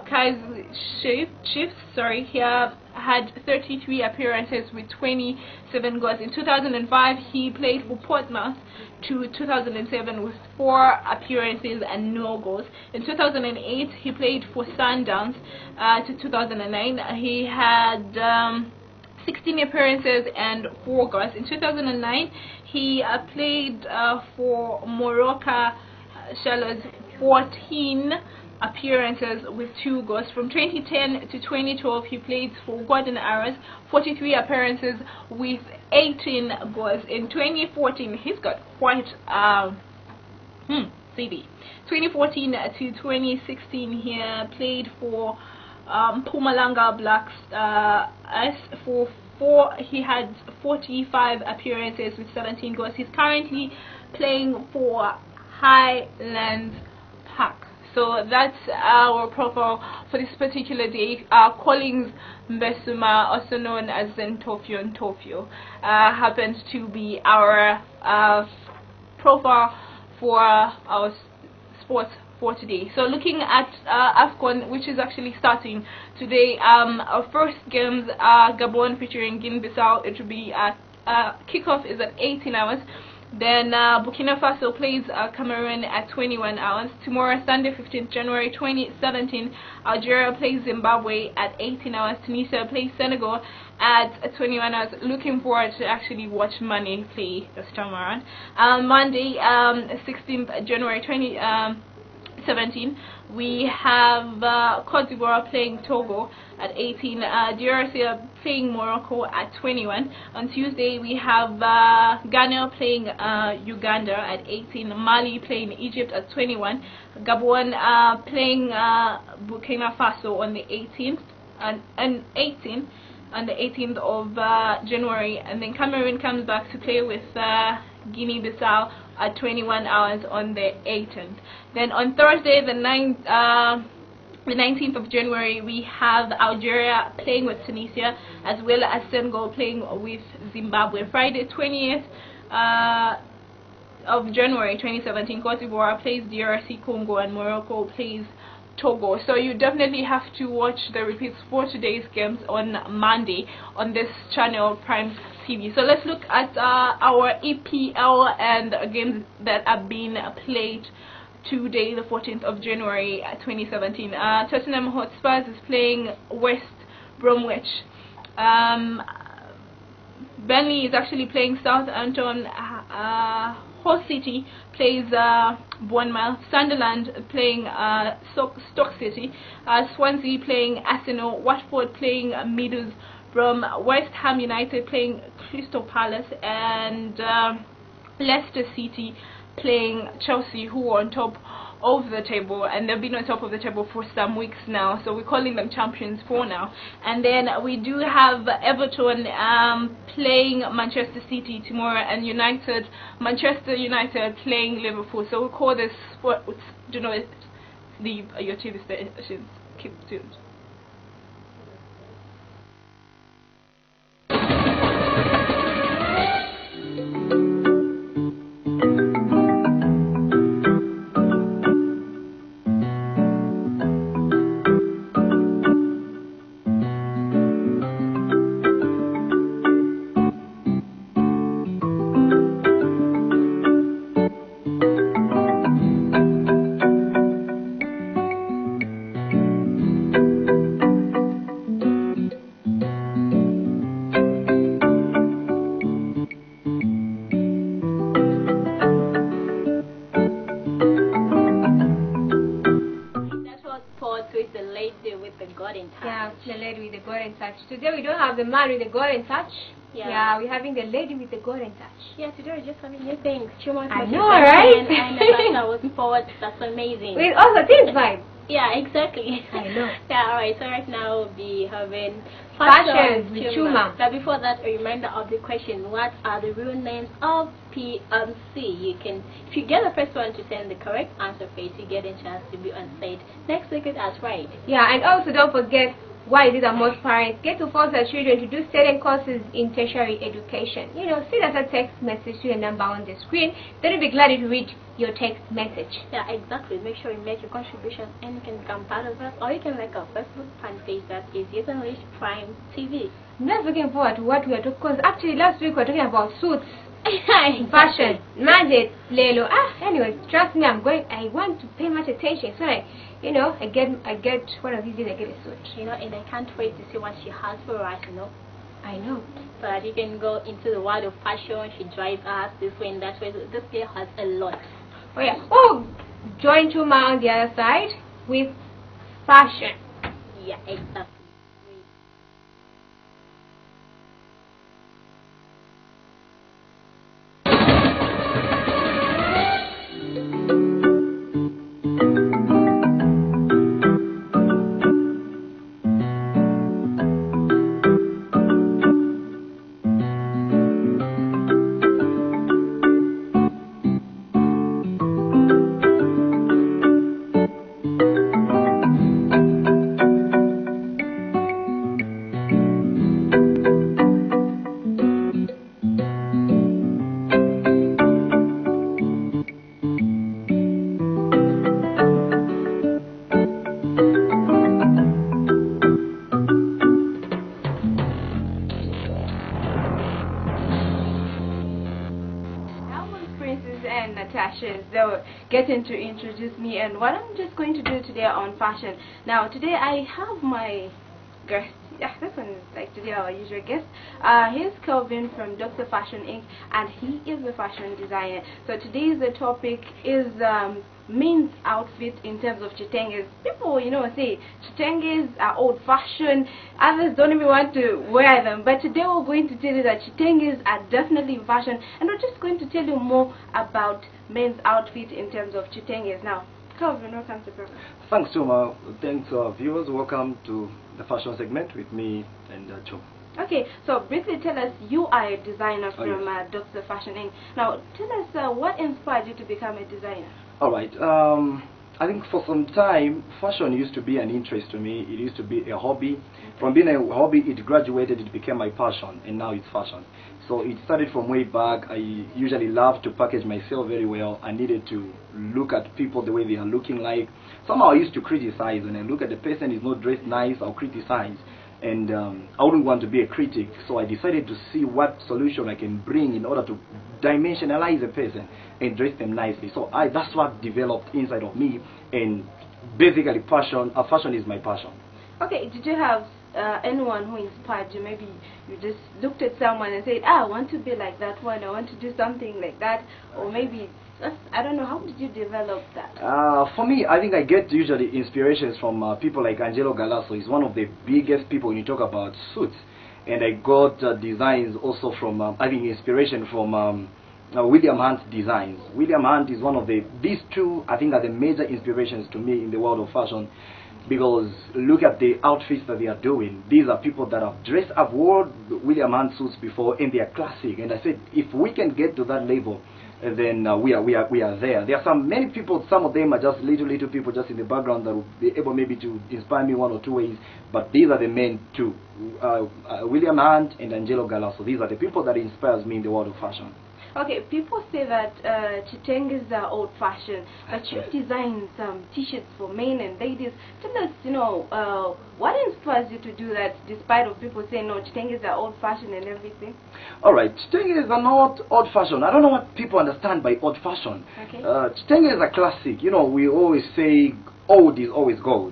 Kaizer Chiefs. He had 33 appearances with 27 goals. In 2005, he played for Portsmouth to 2007 with 4 appearances and no goals. In 2008, he played for Sundowns to 2009. He had 16 appearances and 4 goals. In 2009, he played for Morocco Shallows, 14 appearances with 2 goals. From 2010 to 2012, he played for Gordon Arrows, 43 appearances with 18 goals. In 2014, he's got quite CV. 2014 to 2016, he played for Mpumalanga Blacks. He had 45 appearances with 17 goals. He's currently playing for Highlands Park. So that's our profile for this particular day. Collins Mbesuma, also known as Ntofio, happens to be our profile for our sports for today. So looking at AFCON, which is actually starting today, our first games are Gabon featuring Guinea-Bissau. It will be kickoff is at 18 hours. Then Burkina Faso plays Cameroon at 21 hours. Tomorrow, Sunday, 15th January 2017, Algeria plays Zimbabwe at 18 hours. Tunisia plays Senegal at 21 hours. Looking forward to actually watch Mane play this time around. Monday, 16th January 2017, we have Cote d'Ivoire playing Togo at 18, DRC are playing Morocco at 21. On Tuesday, we have Ghana playing Uganda at 18, Mali playing Egypt at 21, Gabon playing Burkina Faso on the 18th, on the 18th of January, and then Cameroon comes back to play with Guinea-Bissau at 21 hours on the 18th. Then on Thursday, the 19th of January, we have Algeria playing with Tunisia, as well as Senegal playing with Zimbabwe. Friday, 20th of January 2017, Cote d'Ivoire plays DRC Congo, and Morocco plays Togo. So you definitely have to watch the repeats for today's games on Monday on this channel, Prime TV. So let's look at our EPL and games that are being played today, the 14th of January 2017. Tottenham Hotspur is playing West Bromwich. Burnley is actually playing Southampton. Hull City plays Bournemouth. Sunderland playing Stoke City. Swansea playing Arsenal. Watford playing Middlesbrough. West Ham United playing Crystal Palace, and Leicester City playing Chelsea, who are on top of the table, and they've been on top of the table for some weeks now, so we're calling them champions for now. And then we do have Everton playing Manchester City tomorrow, and Manchester United playing Liverpool. So we'll call this sport, your TV stations. Keep tuned. golden touch. Yeah, the lady with the golden touch. Today we don't have the man with the golden touch. Yeah, we're having the lady with the golden touch. Yeah, today we're just having new things. 2 months I know, right? And Natasha was forward. That's amazing. With also this vibe. Yeah, exactly. I know. Yeah, alright, so right now we'll be having Fashions with Chuma. But before that, a reminder of the question: what are the real names of PMC? You can, if you get the first one to send the correct answer for it, you get a chance to be on stage next week as right. Yeah, and also don't forget, why is it that most parents get to force their children to do certain courses in tertiary education? You know, send us a text message to the number on the screen. Then we'll be glad to read your text message. Yeah, exactly. Make sure you make your contribution and you can become part of us, or you can like our Facebook fan page that is Youth Unleashed Prime TV. I'm just looking forward to what we are talking, because actually last week we were talking about suits. Fashion, magic, lelo. Anyways, trust me, I want to pay much attention. So I get one of these days I get a suit. And I can't wait to see what she has for us. I know. So that you can go into the world of fashion. She drives us this way and that way. This girl has a lot. Oh yeah. Oh, join Chuma on the other side with fashion. Yeah, exactly. They're getting to introduce me and what I'm just going to do today on fashion. Now today I have my guest. Yeah, this one is like today our usual guest. He's Kelvin from Dr. Fashion Inc. and he is a fashion designer. So today's the topic is men's outfit in terms of chitenges. People, say chitenges are old-fashioned. Others don't even want to wear them. But today we're going to tell you that chitenges are definitely in fashion, and we're just going to tell you more about men's outfit in terms of chitenges. Now, Kelvin, welcome to the program. Thanks, Chuma. Thanks, viewers. Welcome to the fashion segment with me and Chuma. Okay, so briefly tell us, you are a designer from Dr. Fashion Inc. Now, tell us what inspired you to become a designer? All right. I think for some time, fashion used to be an interest to me. It used to be a hobby. From being a hobby, it graduated, it became my passion, and now it's fashion. So it started from way back. I usually love to package myself very well. I needed to look at people the way they are looking like. Somehow I used to criticize. When I look at the person is not dressed nice, I'll criticize. And I wouldn't want to be a critic, so I decided to see what solution I can bring in order to dimensionalize a person and dress them nicely. So that's what developed inside of me, and basically fashion is my passion. Okay, did you have anyone who inspired you? Maybe you just looked at someone and said, I want to be like that one, I want to do something like that, or maybe I don't know, how did you develop that? For me, I think I get usually inspirations from people like Angelo Galasso. He's one of the biggest people when you talk about suits. And I got designs also from, I think inspiration from William Hunt's designs. William Hunt is one of these two, I think, are the major inspirations to me in the world of fashion. Because look at the outfits that they are doing. These are people that have dressed, I've worn William Hunt suits before, and they are classic. And I said, if we can get to that level, then we are there. There are many people, some of them are just little people just in the background that will be able maybe to inspire me one or two ways, but these are the main two, William Hunt and Angelo Galasso. These are the people that inspires me in the world of fashion. Okay, people say that chitenges are old-fashioned, but you design some t-shirts for men and ladies. Tell us, what inspires you to do that, despite of people saying, no, chitenges are old-fashioned and everything? All right, chitenges are not old-fashioned. I don't know what people understand by old-fashioned. Okay. Chitenges are classic. We always say old is always gold.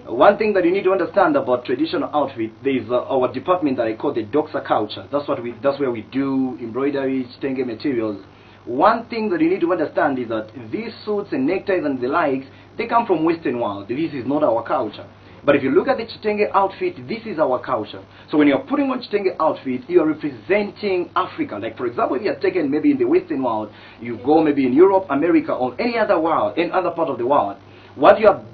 One thing that you need to understand about traditional outfit, there is our department that I call the Doxa culture. That's where we do embroidery, chitenge materials. One thing that you need to understand is that these suits and neckties and the likes, they come from Western world. This is not our culture. But if you look at the Chitenge outfit, this is our culture. So when you're putting on Chitenge outfit, you're representing Africa. Like for example, if you're taken maybe in the Western world, you go maybe in Europe, America, or any other world, any other part of the world, what you are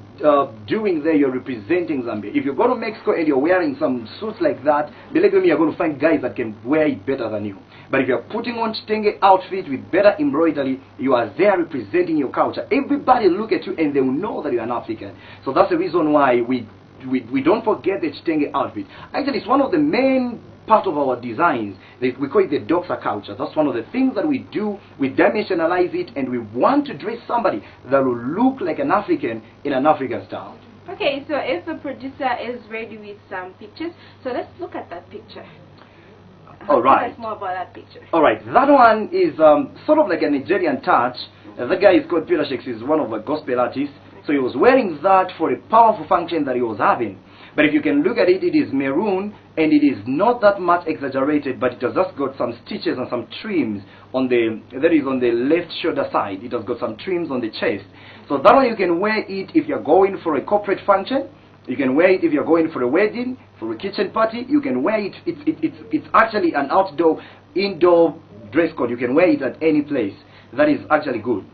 doing there, you're representing Zambia. If you go to Mexico and you're wearing some suits like that, believe me, you're going to find guys that can wear it better than you. But if you're putting on Chitenge outfit with better embroidery, you are there representing your culture. Everybody look at you and they will know that you're an African. So that's the reason why we don't forget the Chitenge outfit. Actually, it's one of the main part of our designs. We call it the Doxa culture. That's one of the things that we do. We dimensionalize it, and we want to dress somebody that will look like an African in an African style. Okay, so if the producer is ready with some pictures, so let's look at that picture. All right. Tell us more about that picture. All right, that one is sort of like a Nigerian touch. That guy is called Peter Shakes. He's one of the gospel artists. So he was wearing that for a powerful function that he was having. But if you can look at it, it is maroon, and it is not that much exaggerated, but it has just got some stitches and some trims on the, that is on the left shoulder side. It has got some trims on the chest. So that one you can wear it if you're going for a corporate function. You can wear it if you're going for a wedding, for a kitchen party. You can wear it. It's actually an indoor dress code. You can wear it at any place. That is actually good.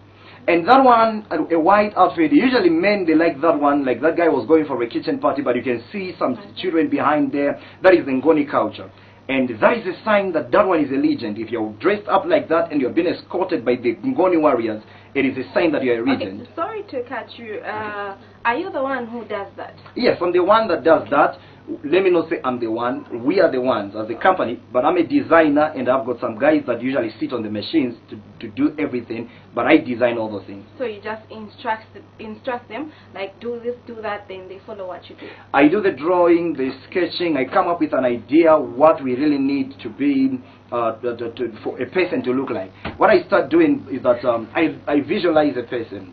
And that one, a white outfit, usually men, they like that one. Like that guy was going for a kitchen party, but you can see some children behind there. That is the Ngoni culture. And that is a sign that that one is a legend. If you're dressed up like that and you're being escorted by the Ngoni warriors, it is a sign that you're a legend. Okay, sorry to cut you. Are you the one who does that? Yes, I'm the one that does that. Let me not say I'm the one. We are the ones as a company, but I'm a designer, and I've got some guys that usually sit on the machines to do everything, but I design all those things. So you just instruct them, like do this, do that, then they follow what you do. I do the drawing, the sketching. I come up with an idea what we really need to be for a person to look like. What I start doing is that I visualize a person.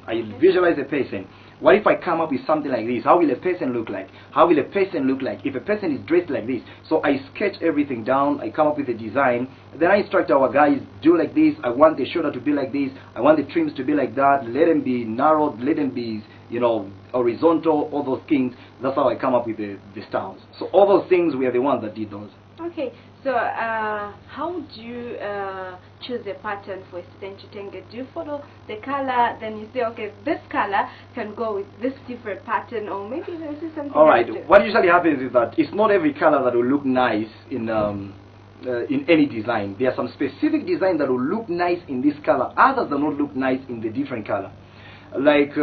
What if I come up with something like this? How will a person look like? How will a person look like if a person is dressed like this? So I sketch everything down. I come up with a design. Then I instruct our guys, do like this. I want the shoulder to be like this. I want the trims to be like that. Let them be narrowed. Let them be, horizontal. All those things. That's how I come up with the styles. So all those things, we are the ones that did those. Okay, so how do you choose a pattern for a student Chitenge? Do you follow the color, then you say, okay, this color can go with this different pattern, or maybe this is something all right, what usually happens is that it's not every color that will look nice in any design. There are some specific designs that will look nice in this color, others that will not look nice in the different color. Like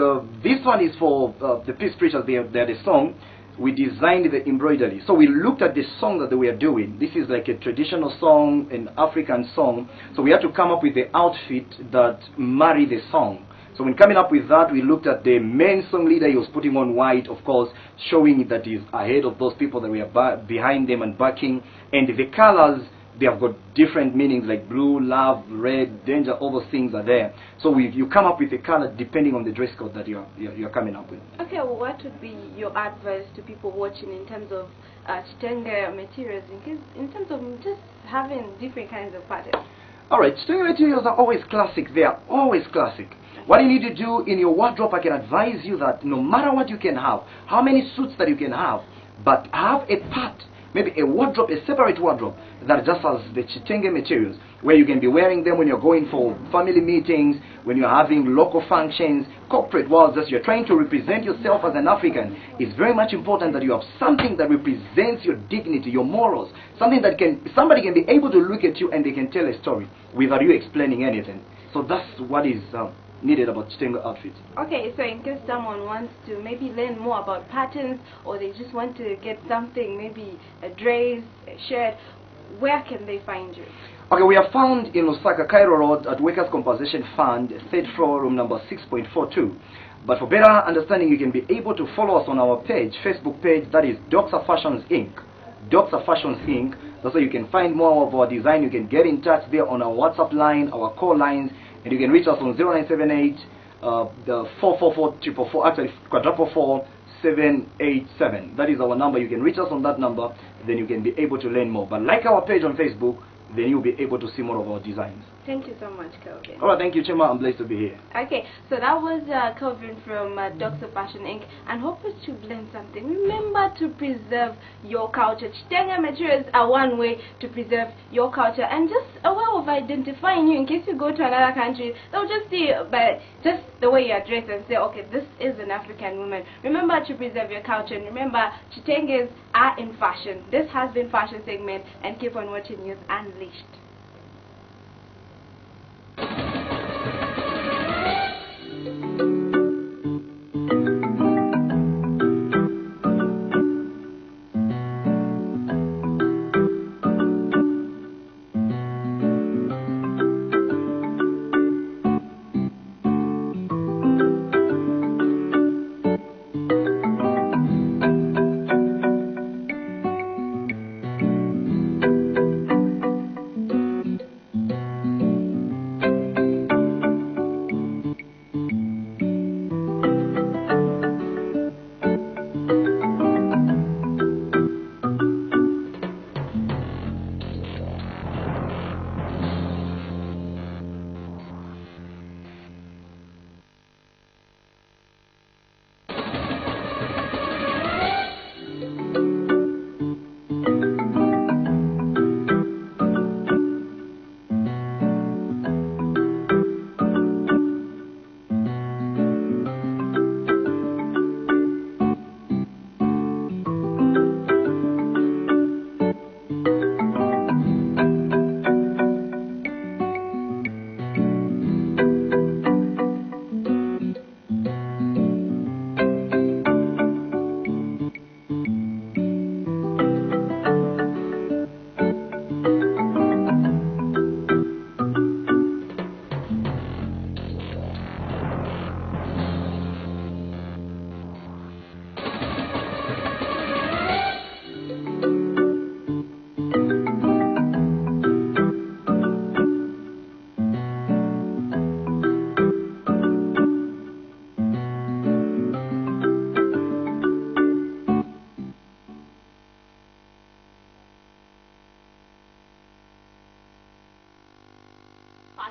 this one is for the Peace Preachers, they are the song. We designed the embroidery. So we looked at the song that we are doing. This is like a traditional song, an African song. So we had to come up with the outfit that marry the song. So when coming up with that, we looked at the main song leader. He was putting on white, of course, showing that he's ahead of those people that we are behind them and backing. And the colors, they have got different meanings like blue, love, red, danger, all those things are there. So you come up with a color depending on the dress code that you're coming up with. Okay, well, what would be your advice to people watching in terms of Chitenge materials, in terms of just having different kinds of patterns? All right, Chitenge materials are always classic. They are always classic. What you need to do in your wardrobe, I can advise you that no matter what you can have, how many suits that you can have, but have a part, maybe a wardrobe, a separate wardrobe that just has the Chitenge materials, where you can be wearing them when you're going for family meetings, when you're having local functions, corporate worlds, as you're trying to represent yourself as an African. It's very much important that you have something that represents your dignity, your morals, something that somebody can be able to look at you and they can tell a story without you explaining anything. So that's what is needed about Chitenge outfits. Okay, so in case someone wants to maybe learn more about patterns, or they just want to get something, maybe a dress, a shirt, where can they find you? Okay, we are found in Lusaka, Cairo Road at Workers' Compensation Fund, 3rd floor, room number 6.42. But for better understanding, you can be able to follow us on our page, Facebook page, that is Doxa Fashions Inc. Doxa Fashions Inc. That's where you can find more of our design. You can get in touch there on our WhatsApp line, our call lines, and you can reach us on 0978 444 actually 444-787. That is our number. You can reach us on that number, then you can be able to learn more. But like our page on Facebook, then you'll be able to see more of our designs. Thank you so much, Kelvin. All right, thank you, Chima. I'm blessed to be here. Okay, so that was Kelvin from Dr. Fashion Inc. And hope to learn something. Remember to preserve your culture. Chitenge materials are one way to preserve your culture, and just a way of identifying you in case you go to another country. They'll just see by just the way you dress and say, okay, this is an African woman. Remember to preserve your culture, and remember, Chitenges are in fashion. This has been Fashion Segment, and keep on watching News Unleashed.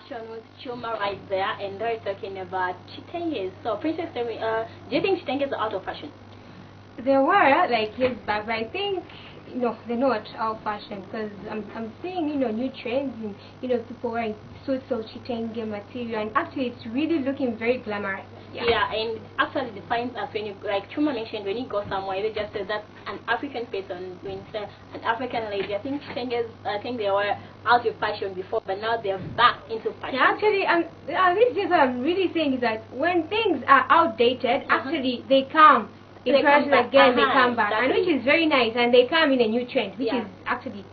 Fashion with Chuma right there, and they're talking about chitenges. So, Princess, tell me, do you think chitenges are out of fashion? They were like years back, but I think they're not out of fashion, because I'm seeing new trends and people wearing suits of chitenge material, and actually it's really looking very glamorous. Yeah, and actually defines us when you, like Chuma mentioned, when you go somewhere, they just say that's an African person, when you say an African lady. I think chitenges, I think they were out of fashion before, but now they're back into fashion. Yeah, actually, this is what I'm really saying is that when things are outdated, actually they come in fashion again, they come back, and which is very nice, and they come in a new trend, which is actually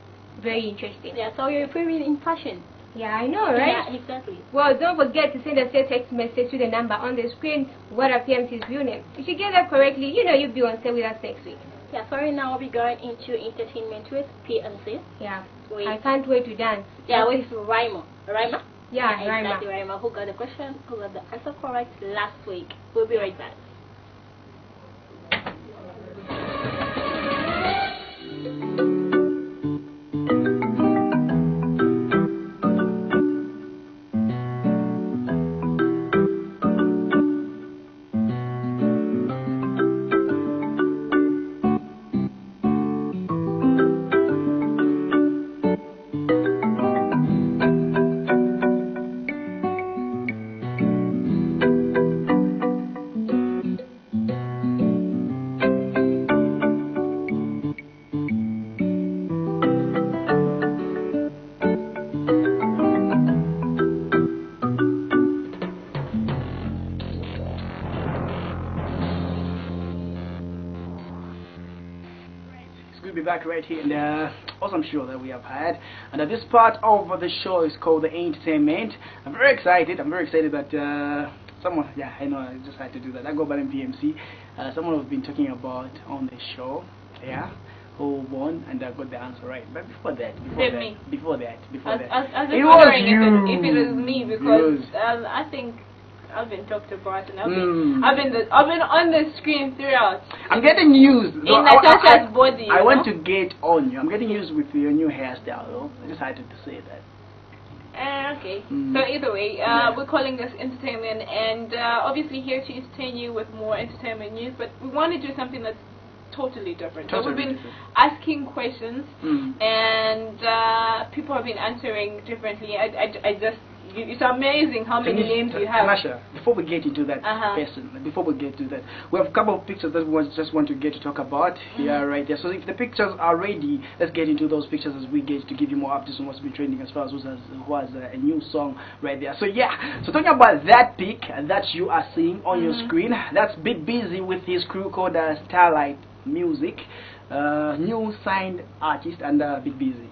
very interesting. Yeah, so you're improving in fashion. Yeah, I know, right? Yeah, exactly. Well, don't forget to send us a text message to the number on the screen. What are PMC's real name? If you get that correctly, you'll be on set with us next week. Yeah, so right now we'll be going into entertainment with PMC. Yeah. I can't wait to dance. Yeah, with Raima. Raima? Yeah, Raima. Exactly, Raima. Who got the question, who got the answer correct last week. We'll be right back. Back right here in the awesome show that we have had, and this part of the show is called the entertainment. I'm very excited that someone, I know, I just had to do that. I go by the PMC. Someone has been talking about on the show, who won, and I got the answer right. But before that, I was it wondering was if it was me, because I think I've been talked about, and I've been on the screen throughout. I'm getting used. In Natasha's body. I want to get on you. I'm getting used with your new hairstyle, though. I just had to say that. Okay. So either way, we're calling this entertainment, and obviously here to entertain you with more entertainment news. But we want to do something that's totally different. So we've been asking questions, and people have been answering differently. I just. It's amazing how many names you have. Nasha, before we get into that person, before we get to that, we have a couple of pictures that we just want to get to talk about here, right there. So if the pictures are ready, let's get into those pictures as we get to give you more updates on what's been trending as far as who has a new song right there. So yeah, so talking about that pic that you are seeing on your screen, that's Bit Busy with his crew called Starlight Music, new signed artist and Bit Busy.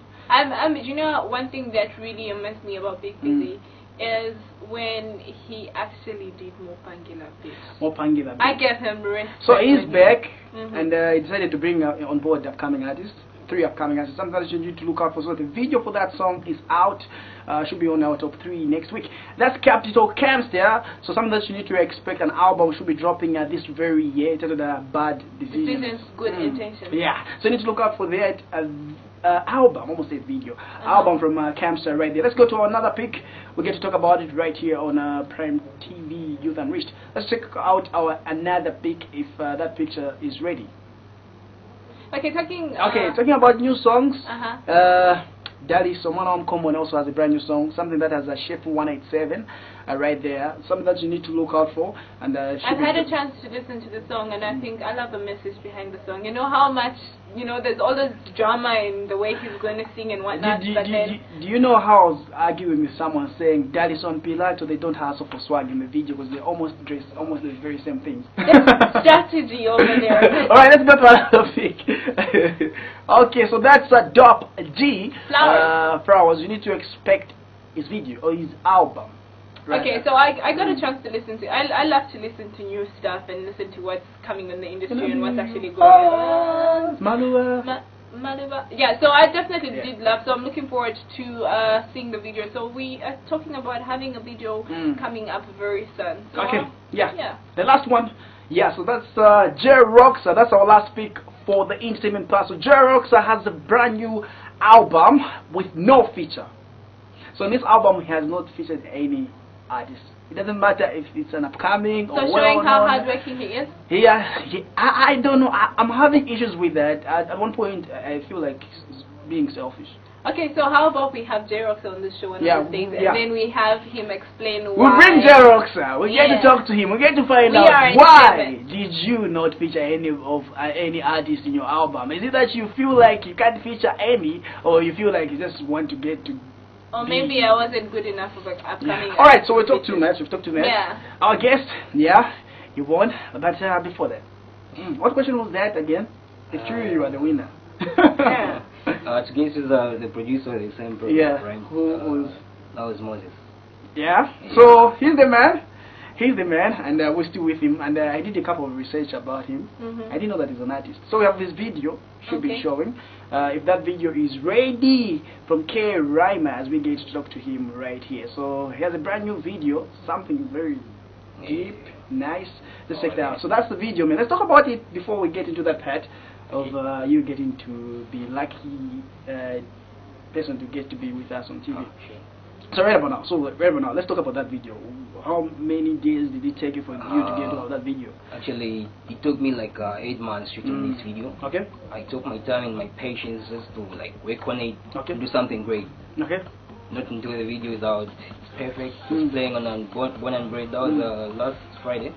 You know, one thing that really amazed me about Big Busy is when he actually did Mopangila beats. Mopangila beats. I gave him respect. So he's back, and he decided to bring on board the upcoming artists. 3 upcoming artists. Something that you need to look out for. So the video for that song is out. Should be on our top 3 next week. That's Capital Camps there. So something that you need to expect. An album should be dropping this very year. It's a Bad Decisions. Good intention. Yeah. So you need to look out for that album. Almost a video. Album from Campster right there. Let's go to another pic. We get to talk about it right here on Prime TV Youth Unreached. Let's check out our another pic if that picture is ready. Okay, talking about new songs. Daddy Somanam Common also has a brand new song, something that has a Chef 187 right there, something that you need to look out for. And I've had a chance to listen to the song, and I think I love the message behind the song. You know how much, you know, there's all this drama in the way he's going to sing and whatnot. Do you know how I was arguing with someone saying Daddy Son Pilar, so they don't hustle for swag in the video because they almost dress almost the very same things. Strategy over there. Alright, let's go to another pic. Okay, so that's a Dop G. Flowers. You need to expect his video or his album. Right. Okay, so I got a chance to listen to. I love to listen to new stuff and listen to what's coming in the industry and what's actually going on. Maluba. Yeah, so I definitely did love. So I'm looking forward to seeing the video. So we are talking about having a video coming up very soon. So okay. Yeah. The last one. Yeah. So that's J-Roxa. That's our last pick for the entertainment part. So J-Roxa has a brand new album with no feature. So in this album, he has not featured any artist. It doesn't matter if it's an upcoming or so showing how hardworking he is. I don't know. I'm having issues with that. At one point, I feel like he's being selfish. Okay, so how about we have J-Roxa on the show and and then we have him explain why. We'll bring J-Roxa. We get to talk to him. We get to find out why did you not feature any artist in your album. Is it that you feel like you can't feature any, or you feel like you just want to get to? Or maybe I wasn't good enough for the upcoming. All right, so we talked too much. We've talked too much. Yeah. Our guest, you won. But before that, what question was that again? It's true you are the winner. Against the producer of the same program, right? Who was? That was Moses. Yeah. So he's the man. He's the man, and we're still with him. And I did a couple of research about him. I didn't know that he's an artist. So we have this video should be showing. If that video is ready from K Rhymer, as we get to talk to him right here. So he has a brand new video, something very deep, nice. Let's check that out. So that's the video, man. Let's talk about it before we get into that part of you getting to be lucky person to get to be with us on TV. So right about now, let's talk about that video. How many days did it take you for you to get out that video? Actually, it took me like 8 months shooting this video. Okay. I took my time and my patience just to like work on it, to do something great. Okay. Not until the video is out. It's perfect. It's playing on Born and Bred. That was last Friday.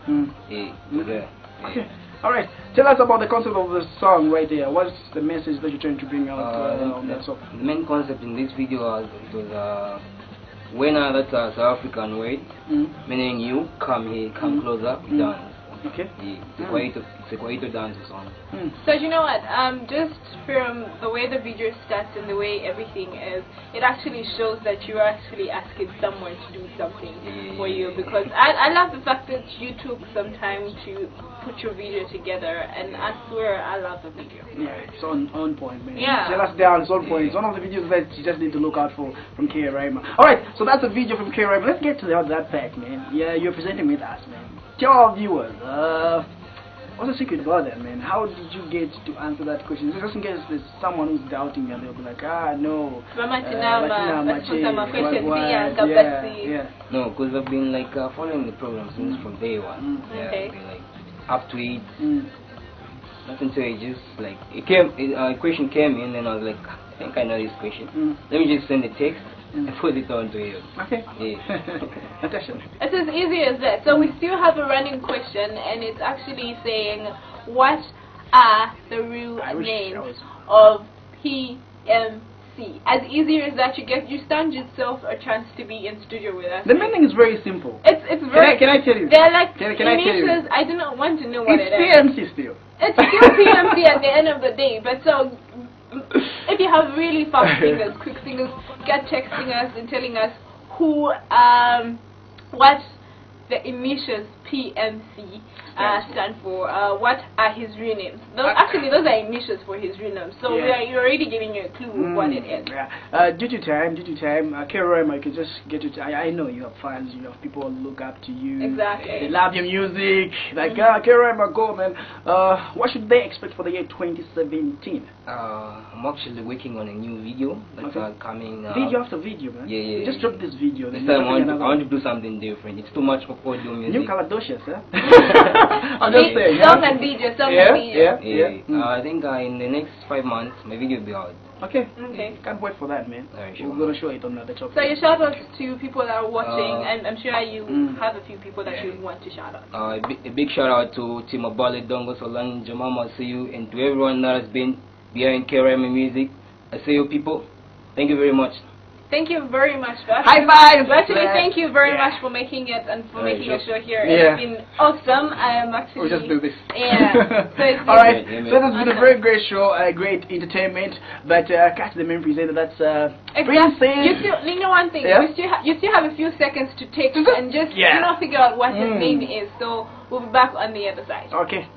It was there. Okay. Alright, tell us about the concept of the song right there. What's the message that you're trying to bring out on that song? The main concept in this video was when that's a South African word, meaning you come here, come closer, we dance. Okay. It's a Kwaito dance song. So you know what? Just from the way the video starts and the way everything is, it actually shows that you are actually asking someone to do something for you. Because I love the fact that you took some time to put your video together, and I swear I love the video. Yeah, it's on point, man. Yeah. Tell us down, it's on point. It's one of the videos that you just need to look out for from K Rhymer. Alright, so that's a video from K Rhymer. Let's get to that fact, man. Yeah, you're presenting with us, man. Tell our viewers, What's the secret about that, man? How did you get to answer that question? Just in case there's someone who's doubting you, they'll be like, no. Yeah. No, because I've been like following the program since from day one. Yeah, I've been like up to it. Nothing to it, just like a question came in, and I was like, I think I know this question. Let me just send the text and put it on to you. Okay. Yeah. Natasha. It's as easy as that. So we still have a running question, and it's actually saying, what are the real names of PMC? As easy as that, you stand yourself a chance to be in studio with us. The meaning is very simple. It's very. Can I tell you? They're like can I tell you? I do not want to know what it is. It's PMC still. It's still PMC at the end of the day, but so if you have really fast fingers, quick fingers, get texting us and telling us who, what the initials PMC stand for. What are his real names? Those are initials for his real names. So you're already giving you a clue of what it is. Yeah. Due to time, K-Roy, I can just get it. I know you have fans. You have people who look up to you. Exactly. They love your music. Like, K-Roy, go, man. What should they expect for the year 2017? I'm actually working on a new video that's coming. Video after video, man. Yeah. Just drop this video. This time I want to do something different. It's too much of audio music. New Caladocious, huh? I'm just saying. Song and video. I think in the next 5 months, my video will be out. Okay. Can't wait for that, man. Sure. We're gonna show it on the top. So you shout out to people that are watching, and I'm sure you have a few people that you want to shout out. A big shout out to Timabale, Dongo, Solan, Jamama, I see you, and to everyone that has been behind KRM Music. I see you people. Thank you very much. Thank you very much, Josh. High five! Actually, thank you very much for making it and for making a show here. It's been awesome. I am actually... We'll just do this. Yeah. So it's alright, so that's been a very great show, great entertainment, but catch the main presenter, that's Princess. You know one thing, you still have a few seconds to take and just figure out what his name is. So we'll be back on the other side. Okay,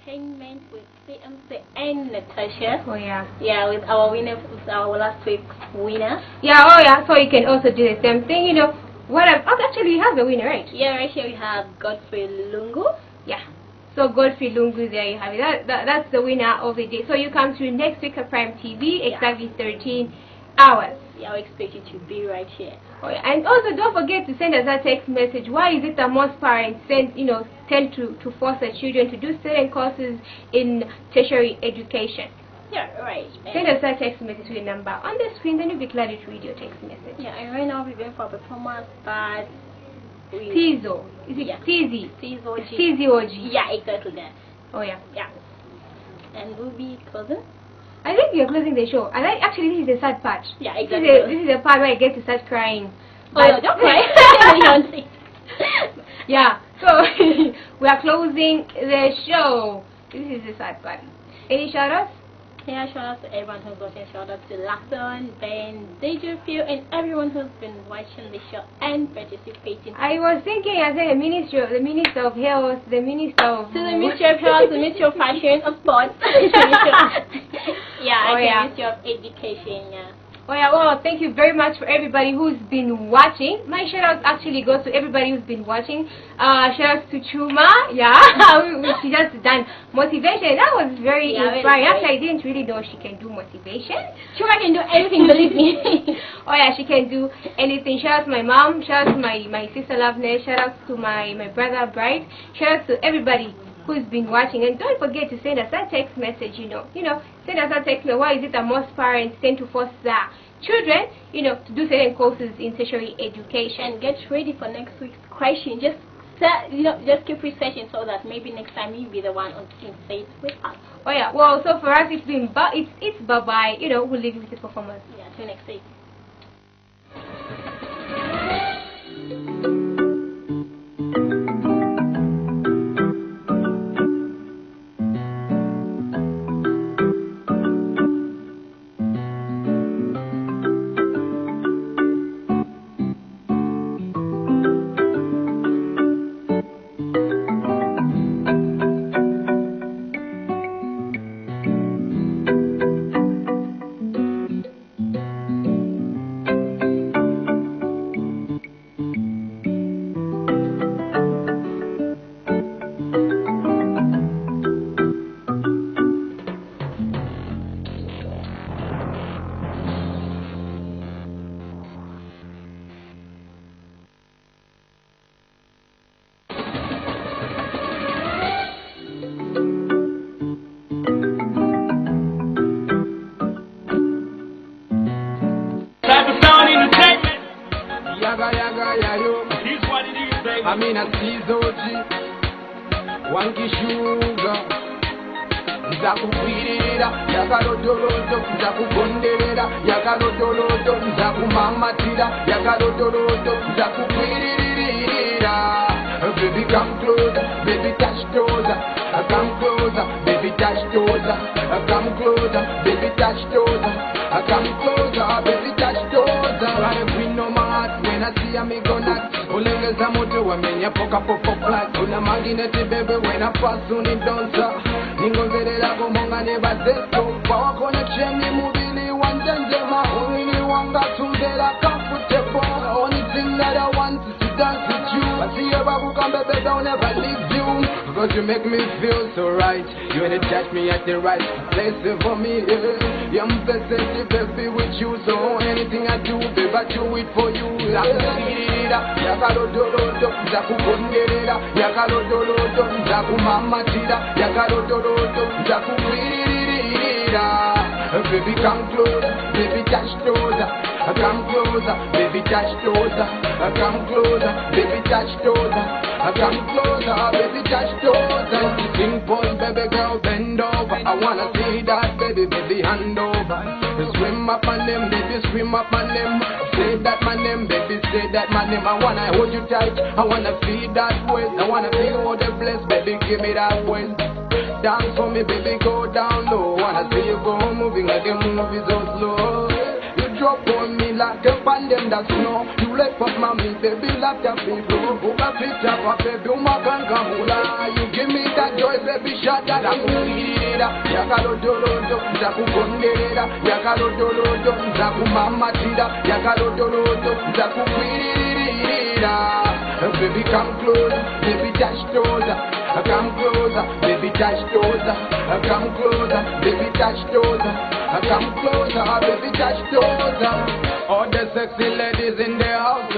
Entertainment with CMC and Natasha. Oh yeah. Yeah, with our winner, our last week's winner. Yeah, so you can also do the same thing, you know. Actually we have the winner, right? Yeah, right here we have Godfrey Lungu. Yeah. So Godfrey Lungu, there you have it. That's the winner of the day. So you come to next week at Prime TV, exactly 13 hours. Yeah, we expect you to be right here. Oh, yeah. And also don't forget to send us a text message. Why is it that most parents tend to force their children to do certain courses in tertiary education? Yeah, right. Send us a text message with a number on the screen, then you'll be glad to read your text message. Yeah, and right now we're going for a performance by Tizo. Is it Tizi? TZOG. Yeah, exactly that. Oh yeah. Yeah. And we'll be closing. I think you're closing the show. Actually, this is the sad part. Yeah, exactly. This is the part where I get to start crying. But no, don't cry. Yeah, so we are closing the show. This is the sad part. Any shout-outs? Yeah, shout out to everyone who's watching. Shout out to Lachlan, Ben, Dejafield, and everyone who's been watching the show and participating. I was thinking, I said the Minister of Health, the Minister of... To the Ministry of Health, the Ministry of Fashion, of Sports. Yeah, the Ministry of Education, yeah. Oh yeah, well, thank you very much for everybody who's been watching. My shout out actually goes to everybody who's been watching. Shout out to Chuma, she just done motivation. That was very inspiring. Actually, I didn't really know she can do motivation. Chuma can do anything, believe me. Oh yeah, she can do anything. Shout out to my mom, shout out to my sister Loveness, shout out to my brother Bright, shout out to everybody who's been watching. And don't forget to send us a text message, send us a text message. Why is it that most parents tend to force their children, to do certain courses in tertiary education? And get ready for next week's question. Just keep researching so that maybe next time you'll be the one on stage with us. Oh yeah. Well, so for us it's been it's bye bye. We'll leave you with the performance. Yeah. Till next week. Amina Sizoji Wangi Sugar Nzakukwirira yakalodolodo nzakugonderera yakalodolodo nzakumamatira yakalodolodo nzakukwiririra. Baby come closer, baby touch closer, come closer, baby touch closer, come closer, baby touch closer, come closer, baby touch closer. Right queen no mat when I see me go nuts. Ulengeza moto wamenya poka popo flat. Una magineti baby when I pass on it dancer. Ningongerera kumonga ne bazeto. Power connection ni mubili wanjema. Only wanga tumbera comfortable. Only thing that I want is to dance with you. I see your babu come baby don't never leave you. Because you make me feel so right. You wanna touch me at the right place for me. Yeah, I'm blessed baby with you. So anything I do, baby I do it for you. Yakalodolodo nzakugonderera yakalodolodo nzakumamatira yakalodolodo nzakukwiririra. Baby come closer, baby touch closer, come closer, baby touch closer, come closer, baby touch closer, come closer, baby touch closer. Sing pose, baby girl bend over. I wanna see that baby, baby hand over. Swim up on them, baby swim up on them. Say that my name, baby say that my name. I wanna hold you tight, I wanna feel that waist. I wanna feel all the bliss, baby give me that waist. Dance for me, baby, go down low. Wanna see you go moving like a movie so slow. You drop on me like a pandem that snow. You let up mommy, baby, like that people. Uga fit up, baby, umaganga hula. You give me that joy, baby, shut that up. Yakalodolodo, nzakugonderera. Yakalodolodo, nzakumamatira. Yakalodolodo, nzakukwiririra. Baby, come closer, baby, touch closer. Come closer, baby, touch closer. Come closer, baby, touch closer. Come closer, baby, touch closer. All the sexy ladies in the house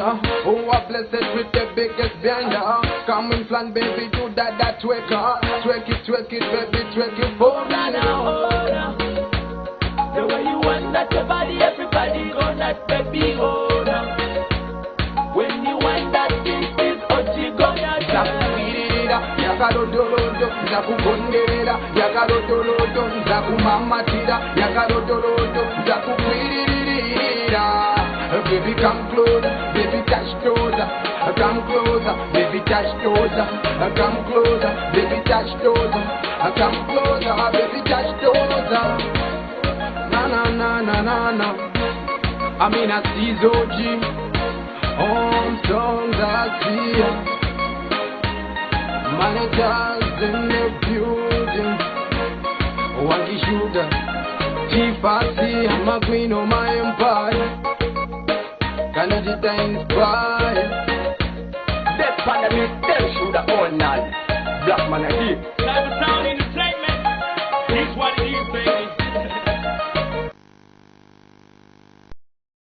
who are blessed with the biggest bender. Come in front, baby, do that twerk. Twerk it, baby, twerk it for me now. The way you want that your body, everybody go nuts, baby, oh now. When you want that thing, is Ochi go nuts. Yakalodolodo, nzakugonderera. Yakalodolodo, nzakumamatira. Yakalodolodo, nzakukwiririra. Baby come closer, baby touch closer. Come closer, baby touch closer. Come closer, baby touch closer. Come closer, baby touch closer. Na na na na na na. Amina Sizoji. On songs I see. Managers in the building. Wangi Sugar. T-Fassi, I'm a queen of my empire. Canada inspired. That's pandemic, tell Sugar all night. Black man a deep.